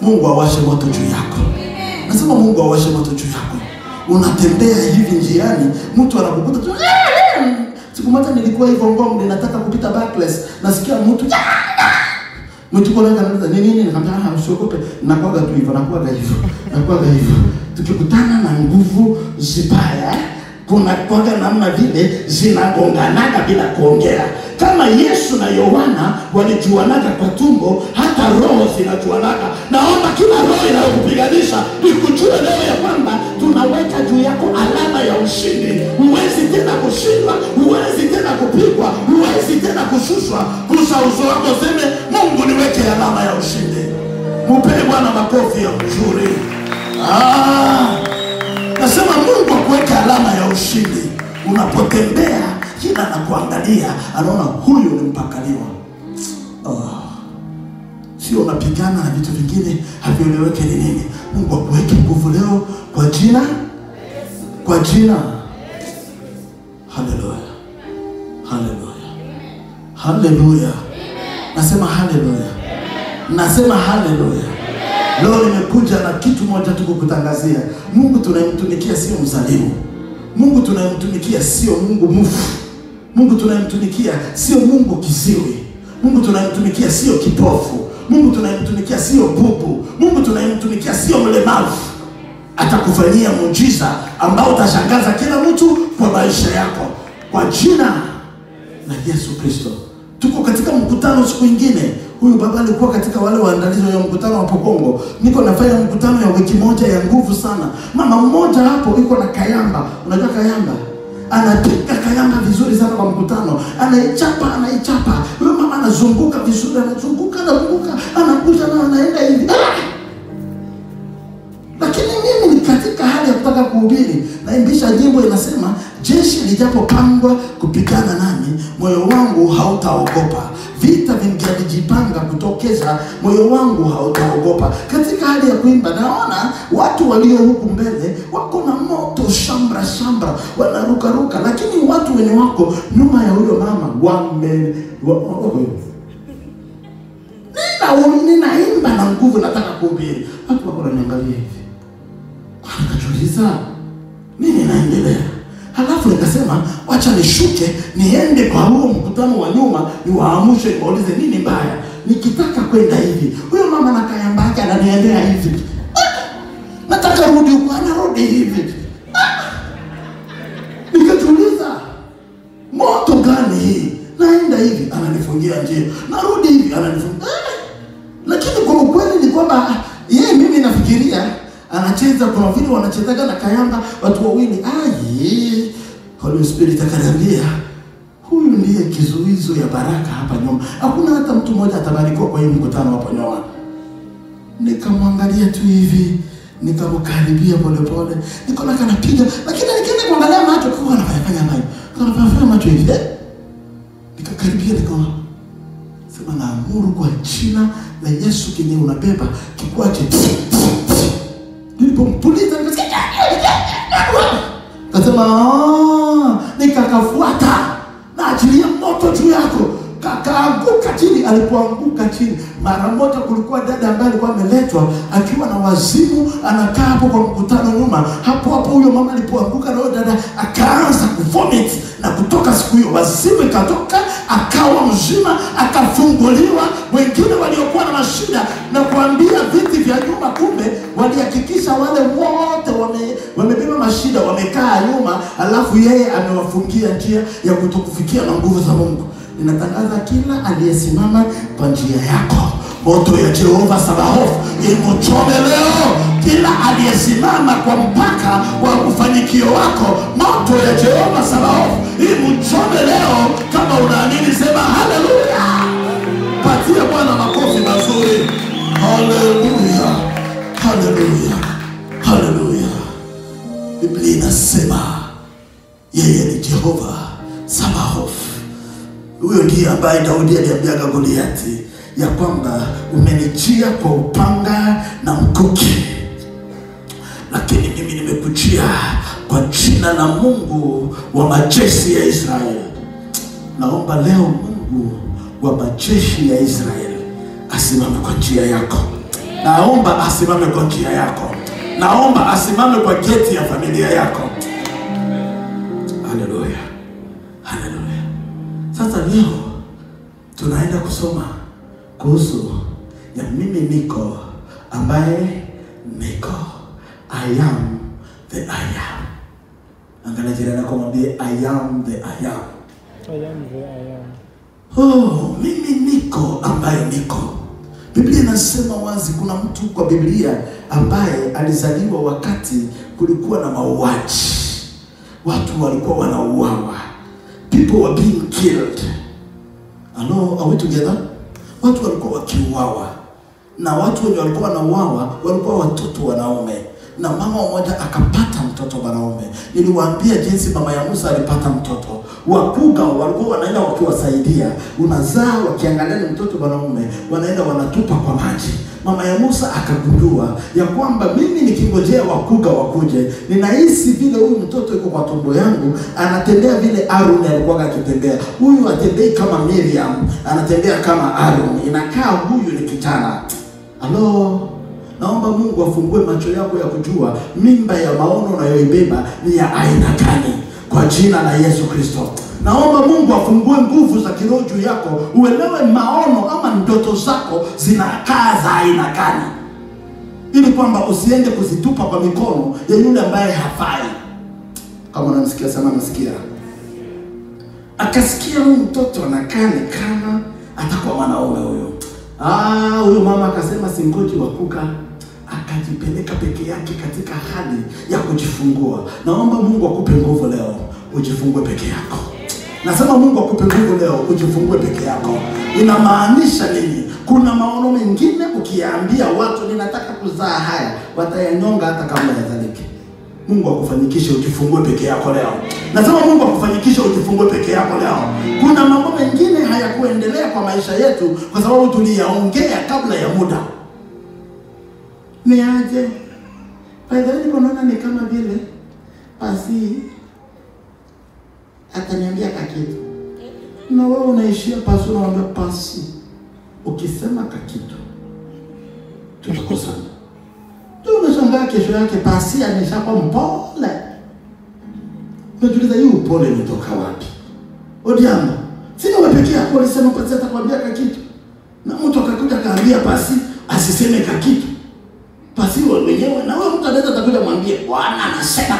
Mungu awashe moto juu yako. Nasema Mungu awashe moto juu yako. Unatembea hivi njiani, mtu anakukuta tu Siku moja nilikuwa hivyo Ngong, nataka kupita Barclays, nasikia mtu kwa nini nini, nikamwambia usiogope, nakuaga tu hivyo, nakuaga hivyo. Tukikutana na nguvu zibaya, kuna kwaga namna vile zinagonganaga bila kuongea. Kama Yesu na Yohana walijuanaga kwa tumbo, hata roho zinajuanaga. Naomba kila roho inayokupiganisha ikujue leo ya kwamba tunaweka juu yako alama ya ushindi. Huwezi tena kushindwa, huwezi tena kupigwa, huwezi tena kushushwa. Kusa uso wako, seme Mungu niweke alama ya ushindi. Mupee Bwana makofi ya mzuri. Nasema Mungu akuweke alama ya ushindi. Unapotembea kila anakuangalia, anaona huyu ni mpakaliwa. Sio unapigana na vitu vingine havieleweki ni nini. Mungu akuweke nguvu leo kwa jina, kwa jina. Haleluya, haleluya, haleluya. Nasema haleluya, nasema haleluya. Leo nimekuja na kitu moja tu kukutangazia. Mungu tunayemtumikia sio mzalimu. Mungu tunayemtumikia sio Mungu mufu. Mungu tunayemtumikia sio Mungu kiziwi. Mungu tunayemtumikia sio kipofu. Mungu tunayemtumikia sio bubu. Mungu tunayemtumikia sio mlemavu. Atakufanyia muujiza ambao utashangaza kila mtu kwa maisha yako, kwa jina la Yesu Kristo. Tuko katika mkutano siku nyingine. Huyu baba alikuwa katika wale waandalizi wa mkutano wa Pokongo. Niko nafanya mkutano ya wiki moja ya nguvu sana. Mama mmoja hapo yuko na kayamba. Unajua kayamba? Anapiga kayamba vizuri sana kwa mkutano. Anaichapa. Huyo mama anazunguka vizuri, anazunguka, anakuja na anaenda hivi. Lakini mimi ni katika hali ya kutaka kuhubiri. Naimbisha nyimbo inasema, jeshi lijapopangwa kupigana nami, moyo wangu hautaogopa. Vita vingelijipanga kutokeza, moyo wangu hautaogopa. Katika hali ya kuimba naona watu walio huku mbele wako na moto, shambra, wanaruka. Lakini watu wenye wako nyuma ya huyo mama ninaimba na nguvu, nataka kuhubiri. Watu wako wananiangalia hivi. Nikajiuliza nini naendelea? Halafu nikasema wacha nishuke niende kwa huo mkutano wa nyuma, niwaamushe, niwaulize nini mbaya. Nikitaka kwenda hivi, huyo mama na kayamba yake ananiendea hivi. Nataka rudi huko, anarudi hivi. Nikajiuliza moto gani hii? Naenda hivi, ananifungia njia. Narudi hivi, ananifungia. Lakini kwa ukweli ni kwamba yeye, mimi nafikiria anacheza kwa vile wanachezaga na kayamba watu wawili. Holy Spirit akaniambia huyu ndiye kizuizo ya baraka hapa nyuma. Hakuna hata mtu mmoja atabarikiwa kwa hii mkutano hapa nyuma. Nikamwangalia tu hivi, nikamkaribia polepole. Niko na kanapiga, lakini nikienda kuangalia macho kwa anafanya macho. Anafanya macho hivi. Nikakaribia sema naamuru kwa jina la Yesu kenye unabeba kikuache. Nilipompuliza nikasikia kasema nikakafuata na achilia moto juu yako. Kakaanguka chini. Alipoanguka chini, mara moja kulikuwa dada ambaye alikuwa ameletwa akiwa na wazimu, anakaa hapo kwa mkutano nyuma. Hapo huyo mama alipoanguka, na huyo dada akaanza kuvomit, na kutoka siku hiyo wazimu ikatoka, akawa mzima, akafunguliwa. Wengine waliokuwa na mashida na kuambia viti vya nyuma, kumbe walihakikisha wale wote wamebeba mashida wamekaa nyuma, alafu yeye amewafungia njia ya kutokufikia na nguvu za Mungu. Ninatangaza kila aliyesimama kwa njia yako, moto ya Jehova Sabaoth imchome leo. Kila aliyesimama kwa mpaka wa kufanikio wako, moto ya Jehova Sabaoth imchome leo. Kama unaamini sema haleluya. Patia Bwana makofi mazuri. Haleluya, haleluya, haleluya. Biblia inasema yeye ni Jehova Sabaoth. Huyo ndiye ambaye Daudi aliambiaga Goliati ya kwamba umenijia kwa upanga na mkuki, lakini mimi nimekujia kwa jina la Mungu wa majeshi ya Israeli. Naomba leo Mungu wa majeshi ya Israeli asimame kwa njia yako. Naomba asimame kwa njia yako. Naomba asimame kwa geti ya familia yako. Haleluya, haleluya. Sasa leo tunaenda kusoma kuhusu ya mimi niko ambaye niko. I am the I am. Angalia jirani yako mwambie I am the I am. I am the I am. Oh, mimi niko ambaye niko. Biblia inasema wazi, kuna mtu kwa Biblia ambaye alizaliwa wakati kulikuwa na mauaji. Watu walikuwa wanauawa. People were being killed. Hello, are we together? Watu walikuwa wakiuawa. Na watu wenye walikuwa wanauawa walikuwa watoto wanaume. Na mama mmoja akapata mtoto wanaume. Niliwaambia jinsi mama ya Musa alipata mtoto. Wakuga walikuwa wanaenda wakiwasaidia. Unazaa wakiangalia ni mtoto wanaume, wanaenda wanatupa kwa maji. Mama ya Musa akagundua ya kwamba mimi nikingojea wakuga wakuje, ninahisi vile huyu mtoto yuko kwa tumbo yangu anatembea vile Aaron alikuwa akitembea. Huyu atembei kama Miriam, anatembea kama Aaron. Inakaa huyu ni kijana. Hello. Naomba Mungu afungue macho yako ya kujua mimba ya maono unayoibeba ni ya aina gani kwa jina la Yesu Kristo. Naomba Mungu afungue nguvu za kiroho juu yako, uelewe maono ama ndoto zako zinakaa za aina gani, ili kwamba usiende kuzitupa kwa mikono ya yule ambaye hafai. Kama unanisikia sana, nasikia. Akasikia huyu mtoto anakaa ni kama atakuwa mwanaume huyo. Huyo mama akasema singoji wakuka, akajipeleka peke yake katika hali ya kujifungua. Naomba Mungu akupe nguvu leo ujifungue peke yako. Nasema Mungu akupe nguvu leo ujifungue peke yako. Inamaanisha nini? Kuna maono mengine ukiambia watu ninataka kuzaa haya, watayanyonga hata kabla yazalike. Mungu akufanikishe ujifungue peke yako leo. Nasema Mungu akufanikishe ujifungue peke yako leo. Kuna mambo mengine hayakuendelea kwa maisha yetu kwa sababu tuliyaongea kabla ya muda. Ni aje? Baadaye nikaona ni kama vile basi ataniambia kakitu. Na wewe unaishia pasi, unaambia pasi. Ukisema kakitu tutakosana. Tunashangaa kesho yake pasi ameshakuwa mpole. Unajiuliza hii upole umetoka wapi? Odiamo, sina wewe pekee yako ulisema pasi atakwambia kakitu. Na mtu akakuja kaambia pasi asiseme kakitu. Pasi wewe mwenyewe na wewe mtu anaweza atakuja mwambie Bwana anasema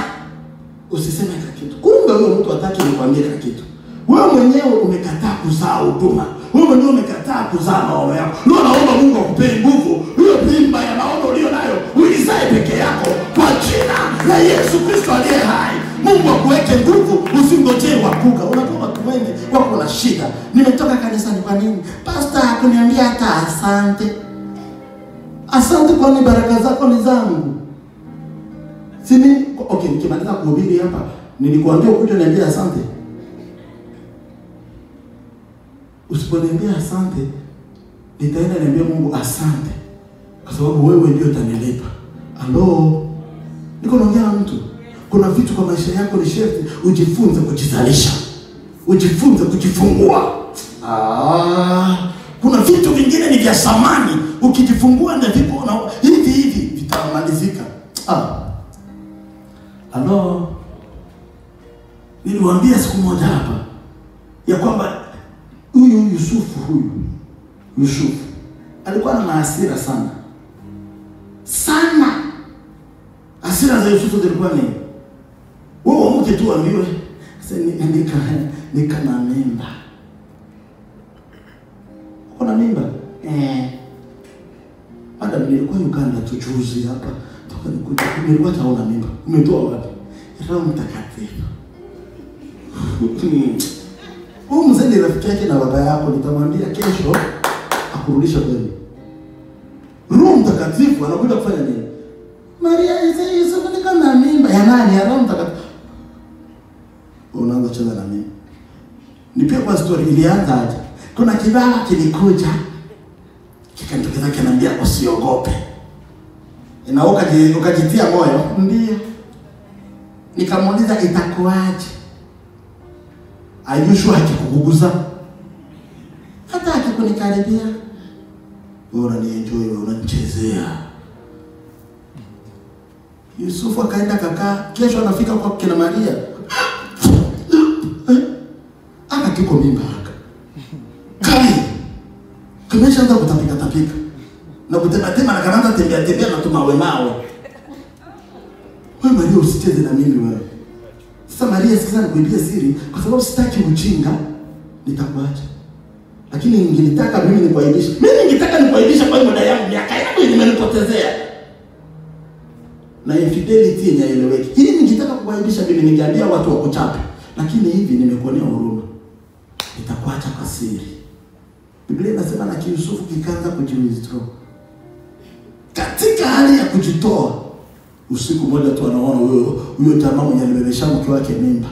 usiseme kakitu. Kumbe huyo mtu hataki nikwambie kakitu. Wewe mwenyewe umekataa kuzaa huduma. Wewe mwenyewe umekataa kuzaa maono yako. Leo naomba Mungu akupe nguvu. Hiyo mimba ya maono ulio nayo uizae peke yako kwa jina la Yesu Kristo aliye hai. Mungu akuweke nguvu, usingojee wakuga. Unakuwa watu wengi wako na shida. Nimetoka kanisani kwa nini? Pastor hakuniambia hata asante. Asante kwa ni baraka zako ni zangu. Sini, okay, nikimaliza kuhubiri hapa, nilikuambia ukuje niambie asante. Usiponiambia asante, nitaenda niambia Mungu asante, kwa sababu wewe ndio utanilipa. Hello. Niko naongea na mtu. Kuna vitu kwa maisha yako ni sharti ujifunze kujizalisha. Ujifunze kujifungua. Kuna vitu vingine ni vya samani, ukijifungua na vipo na hivi vitamalizika. Hello. Niliwaambia siku moja hapa ya kwamba Yusufu alikuwa na hasira sana. Hasira za Yusufu zilikuwa ni wewe mke tu ambiwe sasa nika na mimba. Kuna mimba? Hata nilikuwa Uganda tujuzi hapa. Toka nikuja nilikuwa taona mimba. Umetoa wapi? Roho Mtakatifu. Huyu mzee ni rafiki yake na baba yako, nitamwambia kesho akurudisha kweli. Roho Mtakatifu anakuja kufanya nini? Maria Yesu katika na mimba ya nani? Ya Roho Mtakatifu. Unaanza cheza na mimi. Nipe kwa story ilianza aje. Kuna kibala kilikuja kikanitokeza kinaniambia usiogope. Na ukajitia moyo. Ndio. Nikamuuliza itakuaje? Ayushu hakikuguguza. Hata hakikunikaribia. Wewe unanienjoy, unanichezea. Yusufu akaenda kakaa, kesho anafika kwa kina Maria. Akatiko mimba haka. ameshaanza kutapika tapika. Na kutema na kanaanza tembea na tumawe mawe. Wewe Maria usicheze na mimi wewe. Sasa Maria sikiza nikuibia siri kwa sababu sitaki ujinga nitakuacha. Lakini ningetaka mimi nikuaibisha. Mimi ningetaka nikuaibisha kwa muda yangu miaka yangu imenipotezea. Na infidelity yenye eleweki. Ili ningetaka kukuaibisha mimi ningeambia watu wakuchape. Lakini hivi nimekuonea huruma. Nitakuacha kwa siri. Biblia inasema na Yusufu kikaanza kujiwithdraw. Katika hali ya kujitoa, usiku mmoja tu anaona huyo jamaa mwenye alibebesha mke wake mimba.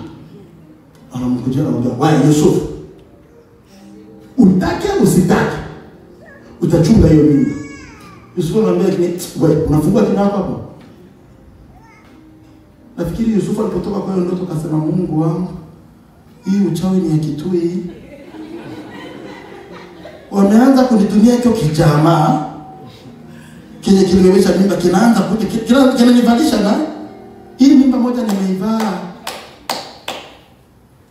Anamkujia na kumwambia, "Wewe Yusufu, utake usitake, utachunga hiyo mimba." Yusufu anamwambia, "Wewe unafungua kina hapo?" Nafikiri Yusufu alipotoka kwa hiyo ndoto akasema, "Mungu wangu, hii uchawi ni ya kitui. Wameanza kunitumia hicho kijamaa kenye kilibebesha mimba kinaanza kuja kinanivalisha na hii mimba moja nimeivaa."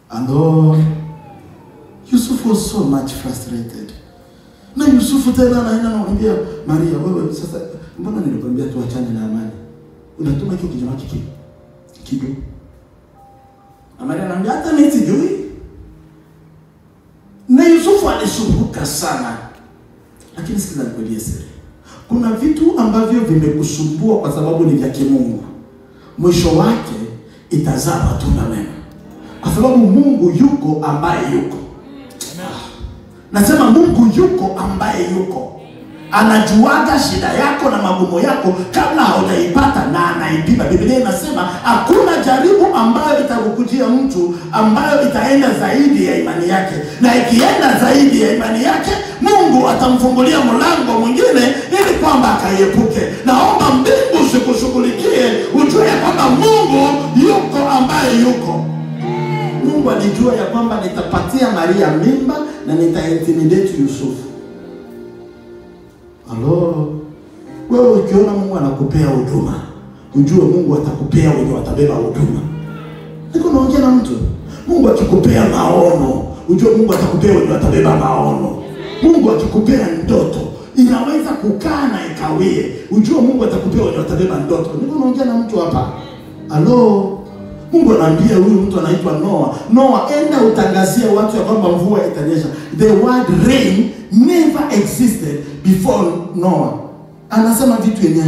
Alo, Yusuf was so much frustrated. Na Yusufu tena anaenda anamwambia Maria, "Wewe sasa mbona nilikwambia tuachane na Amani? Unatuma hicho kijamaa kido." Na Maria anamwambia, "Hata mimi sijui." Na Yusufu alisumbuka sana. Lakini sikiza nikwambie siri. Kuna vitu ambavyo vimekusumbua kwa sababu ni vya kimungu. Mwisho wake itazaa matunda mema. Kwa sababu Mungu yuko ambaye yuko. Nasema Mungu yuko ambaye yuko. Anajuaga shida yako na magumu yako kabla haujaipata na anaipima. Biblia inasema hakuna jaribu ambayo itakukujia mtu ambayo itaenda zaidi ya imani yake. Na ikienda zaidi ya imani yake, Mungu atamfungulia mlango mwingine ili kwamba akaiepuke. Naomba mbingu zikushughulikie ujue ya kwamba Mungu yuko ambaye yuko. Mungu alijua ya kwamba nitapatia Maria mimba na nitaintimidate Yusufu. Alo, wewe ukiona Mungu anakupea huduma, ujue Mungu atakupea wenye watabeba huduma. Niko naongea na mtu. Mungu akikupea maono, ujue Mungu atakupea wenye watabeba maono. Mungu akikupea ndoto, inaweza kukaa na ikawie, ujue Mungu atakupea wenye watabeba ndoto. Niko naongea na mtu hapa. Alo, Mungu anaambia huyu mtu anaitwa Noah, "Noah, enda utangazie watu ya kwamba mvua itanyesha." The word rain never existed before Noah. Anasema vitu yenye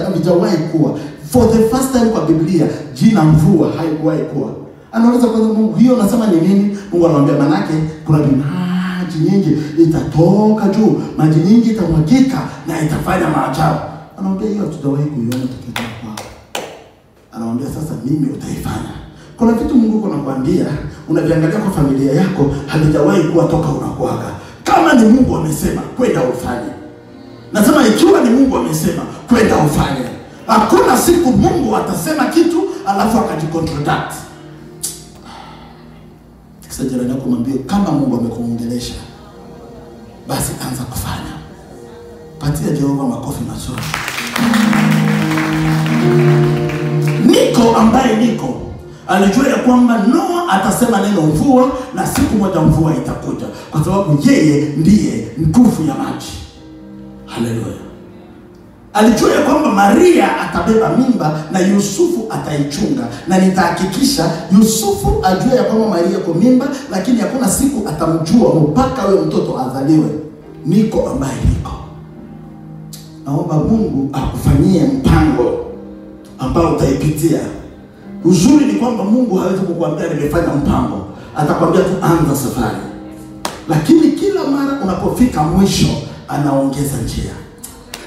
havijawahi kuwa. For the first time kwa Biblia, jina mvua haikuwahi kuwa. Anaweza kwa Mungu, hiyo nasema ni nini? Mungu anamwambia manake kuna maji nyingi itatoka juu, maji nyingi itamwagika na itafanya maajabu. Anamwambia hiyo tutawahi kuiona tukitoka kwako. Anamwambia sasa mimi utaifanya. Kuna vitu Mungu anakuambia, unaviangalia kwa familia yako, havijawahi kuwa toka unakuaga. Kama ni Mungu amesema, kwenda ufanye. Nasema ikiwa ni Mungu amesema, kwenda ufanye. Hakuna siku Mungu atasema kitu alafu akajicontradict. Sasa jirani yako mwambie, kama Mungu amekuongelesha, basi anza kufanya. Patia Jehova makofi mazuri. Niko ambaye niko alijua ya kwamba Noah atasema neno mvua na siku moja mvua itakuja, kwa sababu yeye ndiye nguvu ya maji. Haleluya. Alijua ya kwamba Maria atabeba mimba na Yusufu ataichunga, na nitahakikisha Yusufu ajue ya kwamba Maria kwa mimba, lakini hakuna siku atamjua mpaka huyo mtoto azaliwe. Niko ambaye niko. Naomba Mungu akufanyie mpango ambao utaipitia. Uzuri ni kwamba Mungu hawezi kukuambia nimefanya mpango. Atakwambia tu anza safari. Lakini kila mara unapofika mwisho anaongeza njia.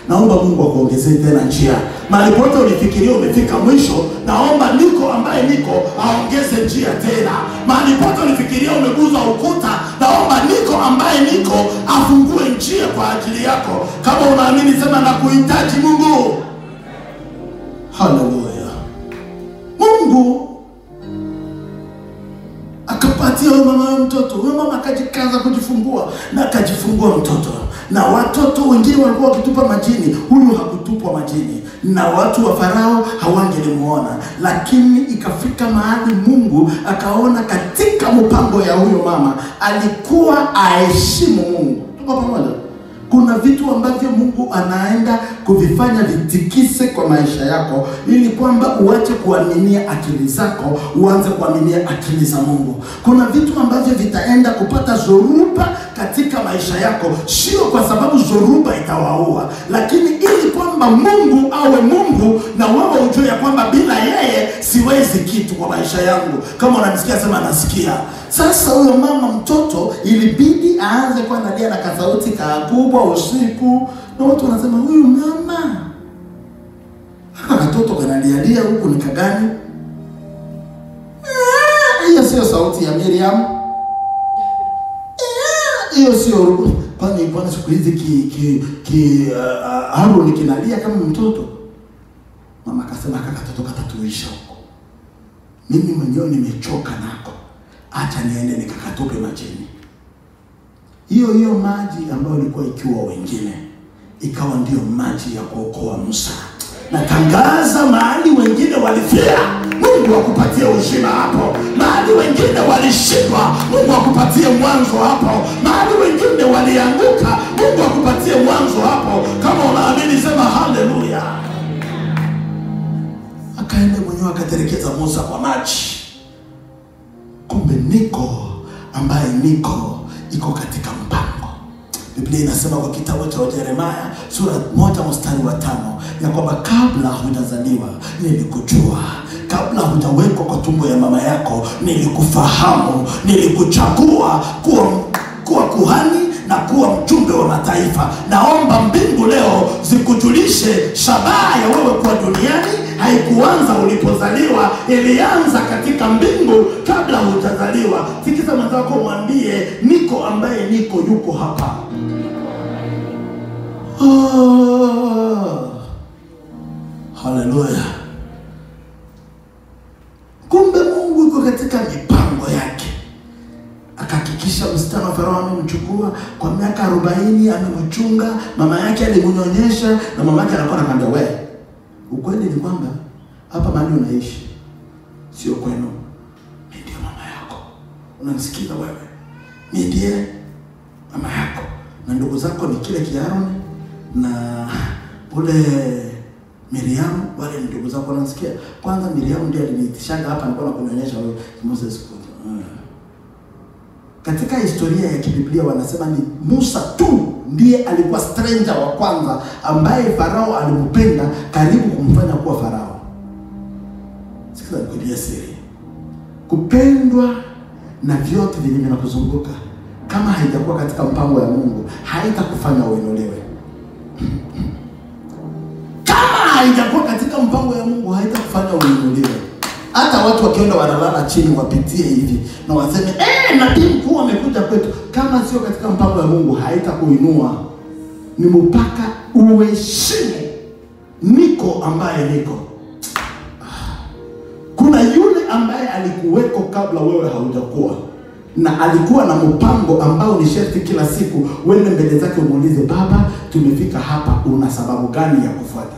Naomba Mungu akuongezee tena njia. Mahali pote ulifikiria umefika mwisho, naomba niko ambaye niko aongeze njia tena. Mahali pote ulifikiria umeguza ukuta, naomba niko ambaye niko afungue njia kwa ajili yako. Kama unaamini sema na kuhitaji Mungu. Haleluya. Mungu akapatia mama mtoto. Huyo mama akajikaza kujifungua na akajifungua mtoto. Na watoto wengine walikuwa wakitupa majini, huyu hakutupwa majini. Na watu wa Farao hawangelimuona. Lakini ikafika mahali Mungu akaona katika mpango ya huyo mama alikuwa aheshimu Mungu. Tuko pamoja? Kuna vitu ambavyo Mungu anaenda kuvifanya vitikise kwa maisha yako, ili kwamba uache kuaminia akili zako, uanze kuaminia akili za Mungu. Kuna vitu ambavyo vitaenda kupata zoruba katika maisha yako, sio kwa sababu zoruba itawaua, lakini ili kwamba Mungu awe Mungu na wewe ujue ya kwamba bila yeye siwezi kitu kwa maisha yangu. Kama unanisikia sema nasikia. Sasa huyo mama mtoto ilibidi aanze kwa analia na kasauti kakubwa usiku, na watu wanasema huyu mama katoto kanalialia huku ni kagani? Hiyo sio sauti ya Miriam. Hiyo sio kwani siku hizi Haruni kinalia kama mtoto. Mama akasema katoto katatuisha huko. Mimi mwenyewe nimechoka nako. Acha niende nikakatupe majini. Hiyo maji ambayo ilikuwa ikiwa wengine ikawa ndio maji ya kuokoa Musa. Natangaza mahali wengine walifia, Mungu akupatie uzima hapo. Mahali wengine walishindwa, Mungu akupatie mwanzo hapo. Mahali wengine walianguka, Mungu akupatie mwanzo hapo. Kama unaamini sema haleluya. Akaenda mwenyewe akaterekeza Musa kwa maji. Kumbe niko ambaye niko iko katika mpango. Biblia inasema kwa kitabu cha Yeremia sura 1:5 ya kwamba kabla hujazaliwa nilikujua, kabla hujawekwa kwa tumbo ya mama yako nilikufahamu, nilikuchagua kuwa kuhani na kuwa mjumbe wa mataifa. Naomba mbingu leo zikujulishe shabaha ya wewe kwa duniani haikuanza ulipozaliwa, ilianza katika mbingu kabla hujazaliwa. Sikiza mwenzako mwambie niko ambaye niko yuko hapa. Haleluya. Kumbe Mungu yuko katika mipango yake. Akahakikisha msichana wa Farao amemchukua kwa miaka 40, amemchunga, mama yake alimnyonyesha, na mama yake anakuwa anamwambia wewe, ukweli ni kwamba hapa mahali unaishi sio kwenu. Mimi ndio mama yako. Unanisikiza wewe? Mimi ndiye mama yako. Na ndugu zako ni kile Kiaroni na ule Miriam, wale ndugu zako. Unanisikia? Kwanza Miriam ndiye aliniitishaga hapa, alikuwa anakuonyesha wewe Moses. Katika historia ya kibiblia wanasema ni Musa tu ndiye alikuwa stranger wa kwanza ambaye Farao alimpenda karibu kumfanya kuwa Farao. Sikiza nikuambie siri. Kupendwa na vyote vyenye vinakuzunguka, kama haijakuwa katika mpango ya Mungu, haitakufanya uinuliwe. Kama haijakuwa katika mpango ya Mungu, haitakufanya uinuliwe. Hata watu wakienda wanalala chini wapitie hivi na waseme nabii mkuu amekuja kwetu, kama sio katika mpango wa Mungu haitakuinua. Ni mpaka uheshimu niko ambaye niko. Kuna yule ambaye alikuweko kabla wewe haujakuwa, na alikuwa na mpango ambao ni sharti kila siku uende mbele zake umuulize, baba tumefika hapa, una sababu gani ya kufuata?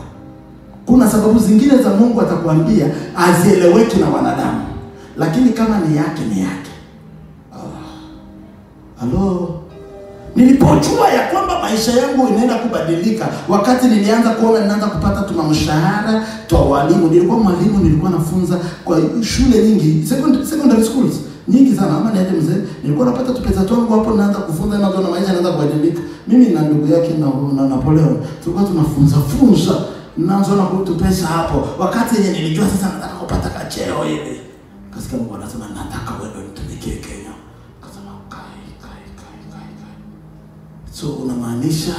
Kuna sababu zingine za Mungu atakwambia azieleweki na wanadamu, lakini kama ni yake ni yake. Nilipojua ya kwamba maisha yangu inaenda kubadilika, wakati nilianza kuona ninaanza kupata tuna mshahara twa walimu. Nilikuwa mwalimu, nilikuwa nafunza kwa shule nyingi, secondary schools nyingi sana. Ama niaje mzee, nilikuwa napata tu pesa zangu hapo, naanza kufunza na naona maisha yanaanza kubadilika. Mimi na ndugu yake na Napoleon tulikuwa tunafunza naanza na kutu pesa hapo. Wakati yenye nilijua sasa nataka kupata kacheo hivi, kasikia Mungu anasema nataka wewe mtumikie Kenya. Kasema kai. So unamaanisha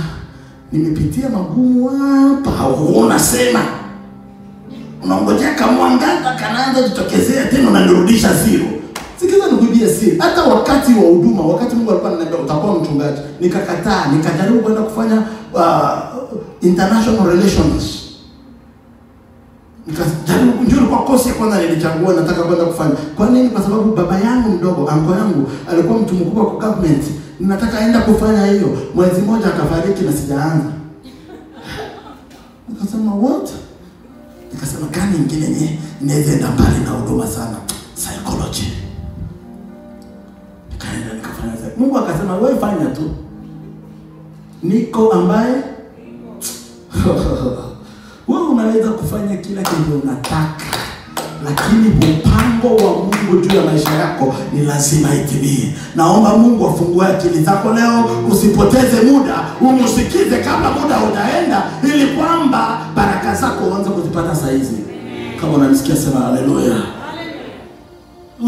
nimepitia magumu hapa, unasema unangojea kama mwangaza kanaanza kutokezea tena unanirudisha zero. Sikiza nikuibie siri. Hata wakati wa huduma, wakati Mungu alikuwa ananiambia utakuwa mchungaji, nikakataa, nikajaribu kwenda kufanya international relations. Nikajaribu njoo kwa kosi ya kwanza nilichagua nataka kwenda kufanya. Kwa nini? Kwa sababu baba yangu mdogo, anko yangu alikuwa mtu mkubwa kwa government. Ninataka aenda kufanya hiyo. Mwezi mmoja akafariki na sijaanza. Nikasema what? Nikasema gani nyingine yenye inaweza enda mbali na huduma sana? Psychology. Nikaenda nikafanya. Mungu akasema wewe fanya tu. niko ambaye wewe unaweza kufanya kila kitu unataka, lakini mpango wa Mungu juu ya maisha yako ni lazima itimie. Naomba Mungu afungue akili zako leo, usipoteze muda, umsikize kabla muda utaenda, ili kwamba baraka zako uanze kuzipata saa hizi. Kama unanisikia sema haleluya.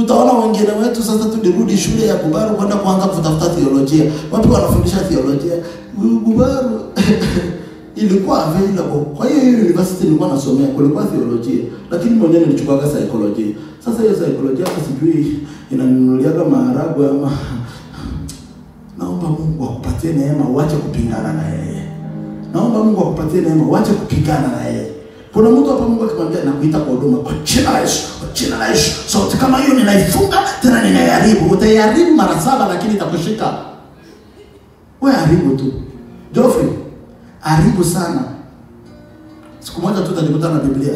Utaona wengine wetu sasa tulirudi shule ya Gubaru kwenda kuanza kutafuta theolojia. Wapi wanafundisha theolojia? Gubaru ilikuwa available. Kwa hiyo university nilikuwa nasomea kulikuwa theolojia, lakini mwenyewe nilichukua psychology. Sasa hiyo psychology hata sijui inanunuliaga maharagwe ama. Naomba Mungu akupatie neema uache kupingana na yeye. Naomba Mungu akupatie neema uache kupigana na yeye. Kuna mtu hapa Mungu akimwambia nakuita kwa huduma kwa jina la Yesu, kwa jina la Yesu. Sauti kama hiyo ninaifunga tena ninaiharibu. Utaiharibu mara 7 lakini itakushika. Wewe haribu tu. Geoffrey, haribu sana. Siku moja tutajikuta na Biblia.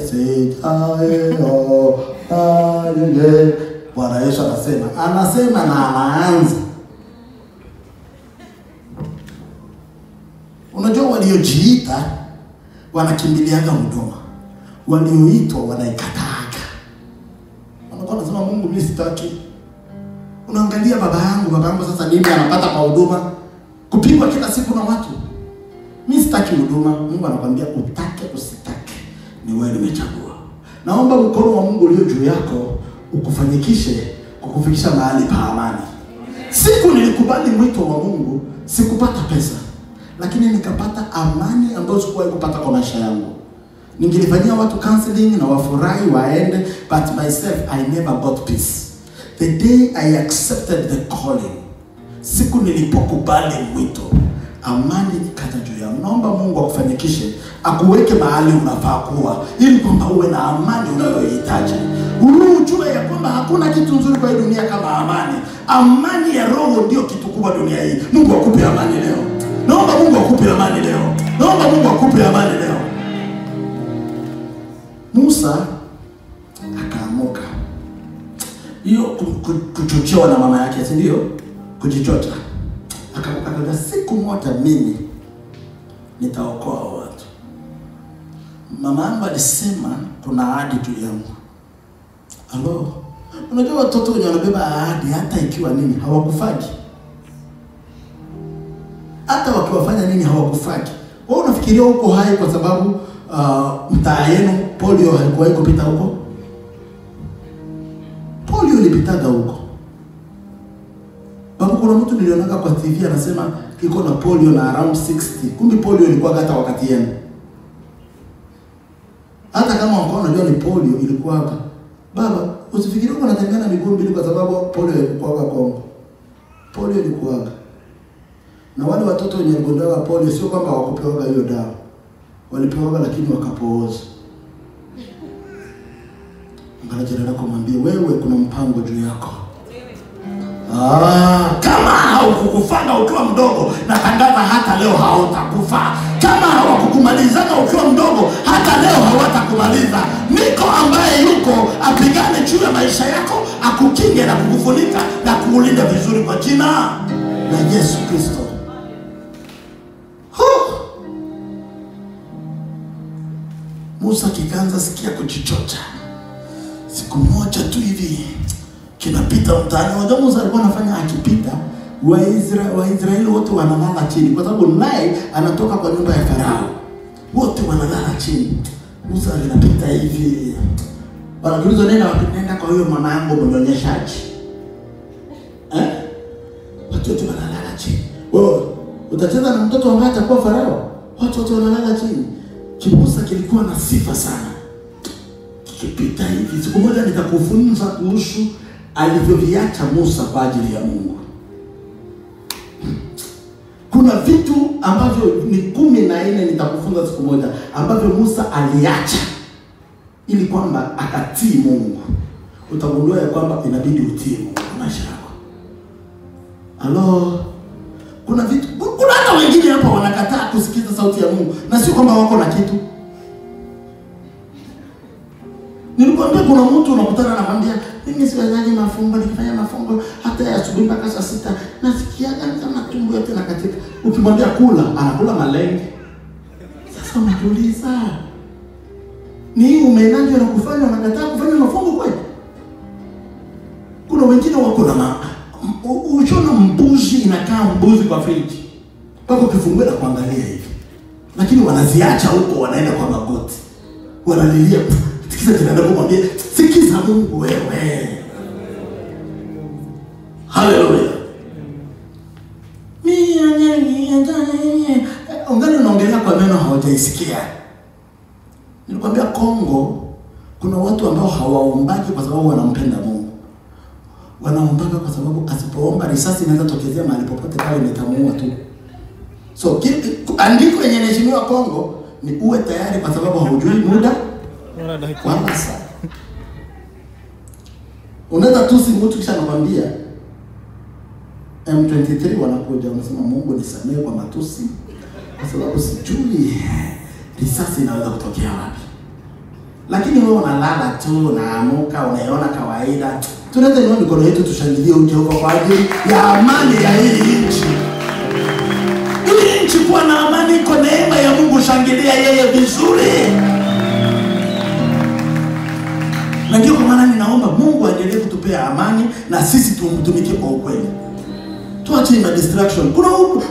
Bwana Yesu anasema na anaanza. Unajua waliojiita wanakimbiliaga huduma, walioitwa wanaikataaga. Wanakuwa nasema Mungu mimi sitaki. Unaangalia baba yangu sasa nini anapata kwa huduma? Kupigwa kila siku na watu. Mimi sitaki huduma. Mungu anakuambia utake usitake, ni wewe nimechagua. Naomba mkono wa Mungu ulio juu yako ukufanyikishe kukufikisha mahali pa amani. Siku nilikubali mwito wa Mungu, sikupata pesa, lakini nikapata amani ambayo sikuwahi kupata kwa maisha yangu. Ningelifanyia watu counseling na wafurahi waende, but myself I never got peace. The day I accepted the calling, siku nilipokubali mwito, amani ikaja juu yangu. Naomba Mungu akufanyikishe, akuweke mahali unafaa kuwa, ili kwamba uwe na amani unayohitaji. Ujue ya kwamba hakuna kitu nzuri kwa hii dunia kama amani. Amani ya roho ndio kitu kubwa dunia hii. Mungu akupe amani leo. Naomba Mungu akupe amani leo. Naomba Mungu akupe amani leo. Musa akaamuka. Hiyo kuchochewa na mama yake, si ndio? Kujichota. Akamuka siku moja mimi nitaokoa watu. Mama yangu alisema kuna ahadi juu yangu. Alo, unajua watoto wenye wanabeba ahadi hata ikiwa nini hawakufaki. Hata wakiwafanya nini hawakufaki. Wewe unafikiria uko hai kwa sababu mtaa yenu polio haikuwahi kupita huko? Polio ilipitaga huko. Babu, kuna mtu nilionaga kwa TV anasema iko na polio na around 60. Kumbe polio ilikuwa hata wakati yenu. Hata kama wako unajua ni polio ilikuwa hapa. Baba, usifikirie uko unatembea na miguu mbili kwa sababu polio ilikuwa Kongo. Polio ilikuwa. Na wale watoto wenye ugonjwa wa polio sio kwamba hawakupewa hiyo dawa. Walipewa lakini wakapooza. Ngalajerera kumwambia wewe kuna mpango juu yako. Kama haukukufanga ukiwa mdogo, natangaza hata leo hautakufa. Kama hawakukumalizaga ukiwa mdogo, hata leo hawatakumaliza. Niko ambaye yuko apigane juu ya maisha yako, akukinge na kukufunika na kukulinda vizuri kwa jina la Yesu Kristo. Musa kikaanza sikia kujichota. Siku moja tu hivi kinapita mtaani. Unajua Musa alikuwa anafanya akipita, Waisraeli wote wanalala chini kwa sababu naye anatoka kwa nyumba ya Farao. Wote wanalala chini. Musa anapita hivi. Wanakuuliza nenda kwa huyo mama yangu mnyonyeshaji. Watu wote wanalala chini. Wewe utacheza na mtoto ambaye atakuwa Farao? Watu wote wanalala chini. Musa kilikuwa na sifa sana. Kipita hivi. Siku moja nitakufunza kuhusu alivyoviacha Musa kwa ajili ya Mungu. Kuna vitu ambavyo ni 14 nitakufunza siku moja ambavyo Musa aliacha ili kwamba akatii Mungu. Utagundua ya kwamba inabidi utii Mungu kwa maisha yako. Alo, kuna vitu, kuna hata wengine hapa wanakataa kusikiza sauti ya Mungu na sio kwamba wako na kitu. Nilikwambia kuna mtu unakutana na mwambia mimi siwezani mafungo, nikifanya mafungo hata ya asubuhi mpaka saa 6 nasikia kama tumbo yote nakatika. ukimwambia kula, anakula malenge. Sasa unajiuliza, ni umenaje na kufanya unakataa kufanya mafungo kweli? Kuna wengine wako na ushona mbuzi inakaa mbuzi kwa friji. Pako kifungua na kuangalia hivi. Lakini wanaziacha huko wanaenda kwa magoti. Wanalilia, sikiza tunaenda kumwambia, sikiza Mungu wewe. Haleluya. Ungali unaongelea kwa neno hawajaisikia. Nilikwambia Kongo kuna watu ambao hawaombaki kwa sababu wanampenda Mungu. Wanaombaka kwa sababu asipoomba risasi inaweza tokezea mahali popote pale nitamuua tu. So andiko yenye inaheshimiwa Kongo ni uwe tayari kwa sababu haujui muda wala saa. Unaweza tusi mtu kisha anakuambia M23 wanakuja wanasema Mungu nisamehe kwa matusi kwa sababu sijui risasi inaweza kutokea wapi. Lakini wewe unalala tu, unaamuka, unaiona kawaida. Tunaweza nione mikono yetu tushangilie Jehova kwa ajili ya amani ya hii nchi. Hii nchi kuwa na amani, kwa neema ya Mungu, shangilia yeye vizuri. Na ndio kwa maana ninaomba Mungu aendelee kutupea amani na sisi tumtumikie kwa ukweli. Tuache na distraction.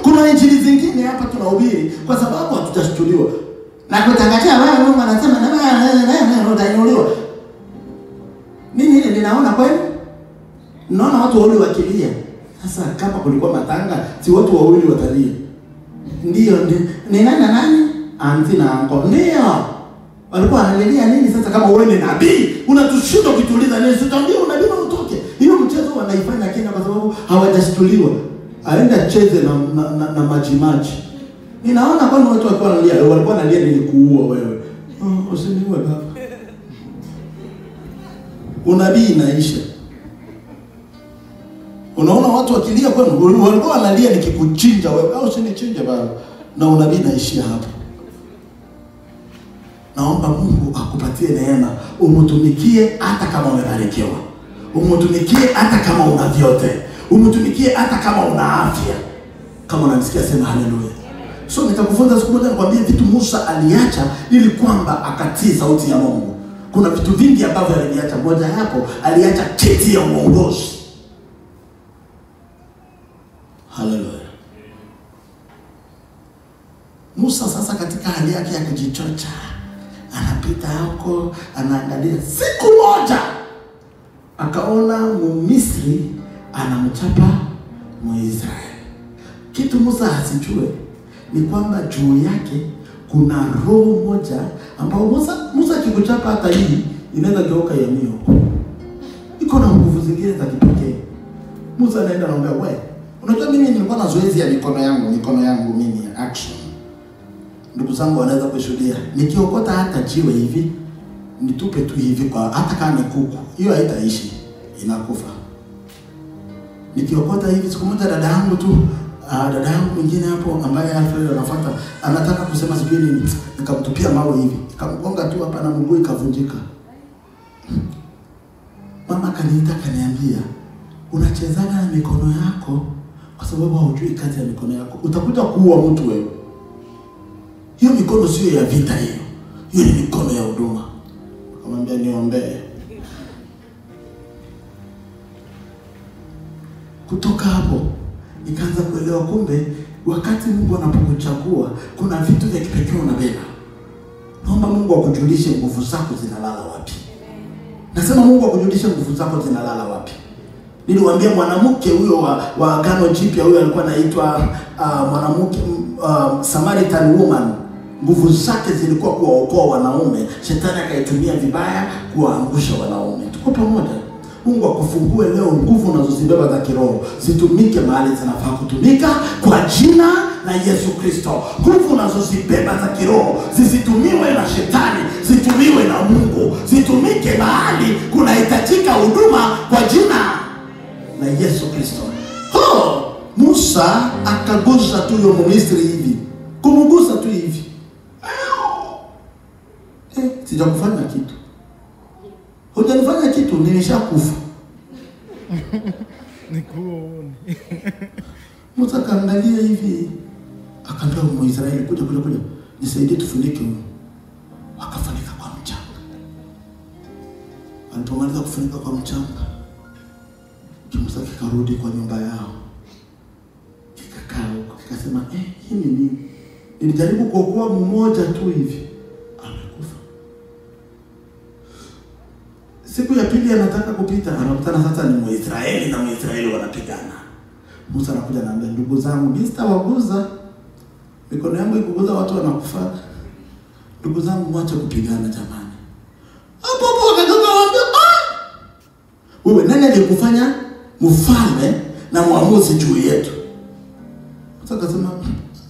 Kuna injili zingine hapa tunahubiri kwa sababu hatujashtuliwa. Na kutangazia wewe Mungu anasema na wewe utainuliwa. Mimi ile ninaona kweli. Naona watu wawili wakilia. Sasa kama kulikuwa matanga, si watu wawili watalia. Ndio ni nani na nani? Anti na anko. Ndio. Walikuwa wanalilia nini sasa kama wewe ni nabii? Unatushinda kutuliza nini? Sitaambia unabii na utoke. Hiyo mchezo wanaifanya Kenya kwa sababu hawajashtuliwa. Aenda cheze na maji. Ninaona kwani watu walikuwa wanalia nilikuua wewe. Usiniue baba. Unabii inaisha. Unaona watu wakilia kwani walikuwa wanalia nikikuchinja wewe au usinichinje baba. Na unabii inaishia hapo. Naomba Mungu akupatie neema, umtumikie hata kama umebarikiwa. Umtumikie hata kama una vyote. Umtumikie hata kama una afya. Kama unanisikia sema haleluya. So nitakufunza siku moja nikwambie vitu Musa aliacha ili kwamba akatii sauti ya Mungu. Kuna vitu vingi ambavyo aliacha, moja hapo aliacha kiti ya uongozi. Haleluya. Musa sasa katika hali yake ya kujichocha, anapita huko, anaangalia, siku moja akaona Misri anamchapa Mwisraeli. Kitu Musa hasijue ni kwamba juu yake kuna roho moja ambao Musa akikuchapa hata hii inaweza geuka ya mio. Iko na nguvu zingine za kipekee. Musa anaenda anamwambia, wewe unajua mimi nilikuwa na zoezi ya mikono yangu mimi action. Ndugu zangu wanaweza kushuhudia, nikiokota hata jiwe hivi nitupe tu hivi kwa hata kama ni kuku, hiyo haitaishi, inakufa. Nikiokota hivi, siku moja dada yangu mwingine hapo ambaye Alfred anafuata anataka kusema sijui nini, nikamtupia mawe hivi, nikamgonga tu hapa na mguu ikavunjika. Mama kaniita kaniambia, unachezaga na mikono yako kwa sababu haujui kazi ya mikono yako, utakuja kuua mtu wewe. Hiyo mikono sio ya vita hiyo. Hiyo ni mikono ya huduma. Akamwambia niombee. Kutoka hapo nikaanza kuelewa kumbe wakati Mungu anapokuchagua kuna vitu vya kipekee unabeba. Naomba Mungu akujulishe nguvu zako zinalala wapi. Nasema Mungu akujulishe nguvu zako zinalala wapi. Niliwaambia mwanamke huyo wa Agano Jipya, huyo alikuwa anaitwa mwanamke Samaritan woman. Nguvu zake zilikuwa kuwaokoa wanaume, shetani akaitumia vibaya kuwaangusha wanaume. Tuko pamoja. Mungu akufungue leo nguvu unazozibeba za kiroho, zitumike mahali zinafaa kutumika kwa jina la Yesu Kristo. Nguvu unazozibeba za kiroho zisitumiwe na shetani, zitumiwe na Mungu. Zitumike mahali kunahitajika huduma kwa jina la Yesu Kristo. Musa akagusa tu yule Misri hivi. Kumgusa tu hivi. Sijakufanya kitu. Hujanifanya kitu, nimeshakufa. Nikuone. Musa kaangalia hivi. Akaambia Mwisraeli, kuja. Nisaidie tufunike. Wakafunika kwa mchanga. Alipomaliza kufunika kwa mchanga, Musa kikarudi kwa nyumba yao. Kikakaa huko, kikasema, hii ni nini? Nilijaribu kuokoa mmoja tu hivi. Amekufa. Siku ya pili anataka kupita, anakutana sasa ni Mwisraeli na Mwisraeli wanapigana. Musa anakuja anaambia, ndugu zangu, mimi sitawaguza. Mikono yangu ikuguza watu wanakufa. Ndugu zangu, mwache kupigana jamani. Hapo wakakaambia, wewe nani aliyekufanya mfalme na muamuzi juu yetu? Sasa akasema,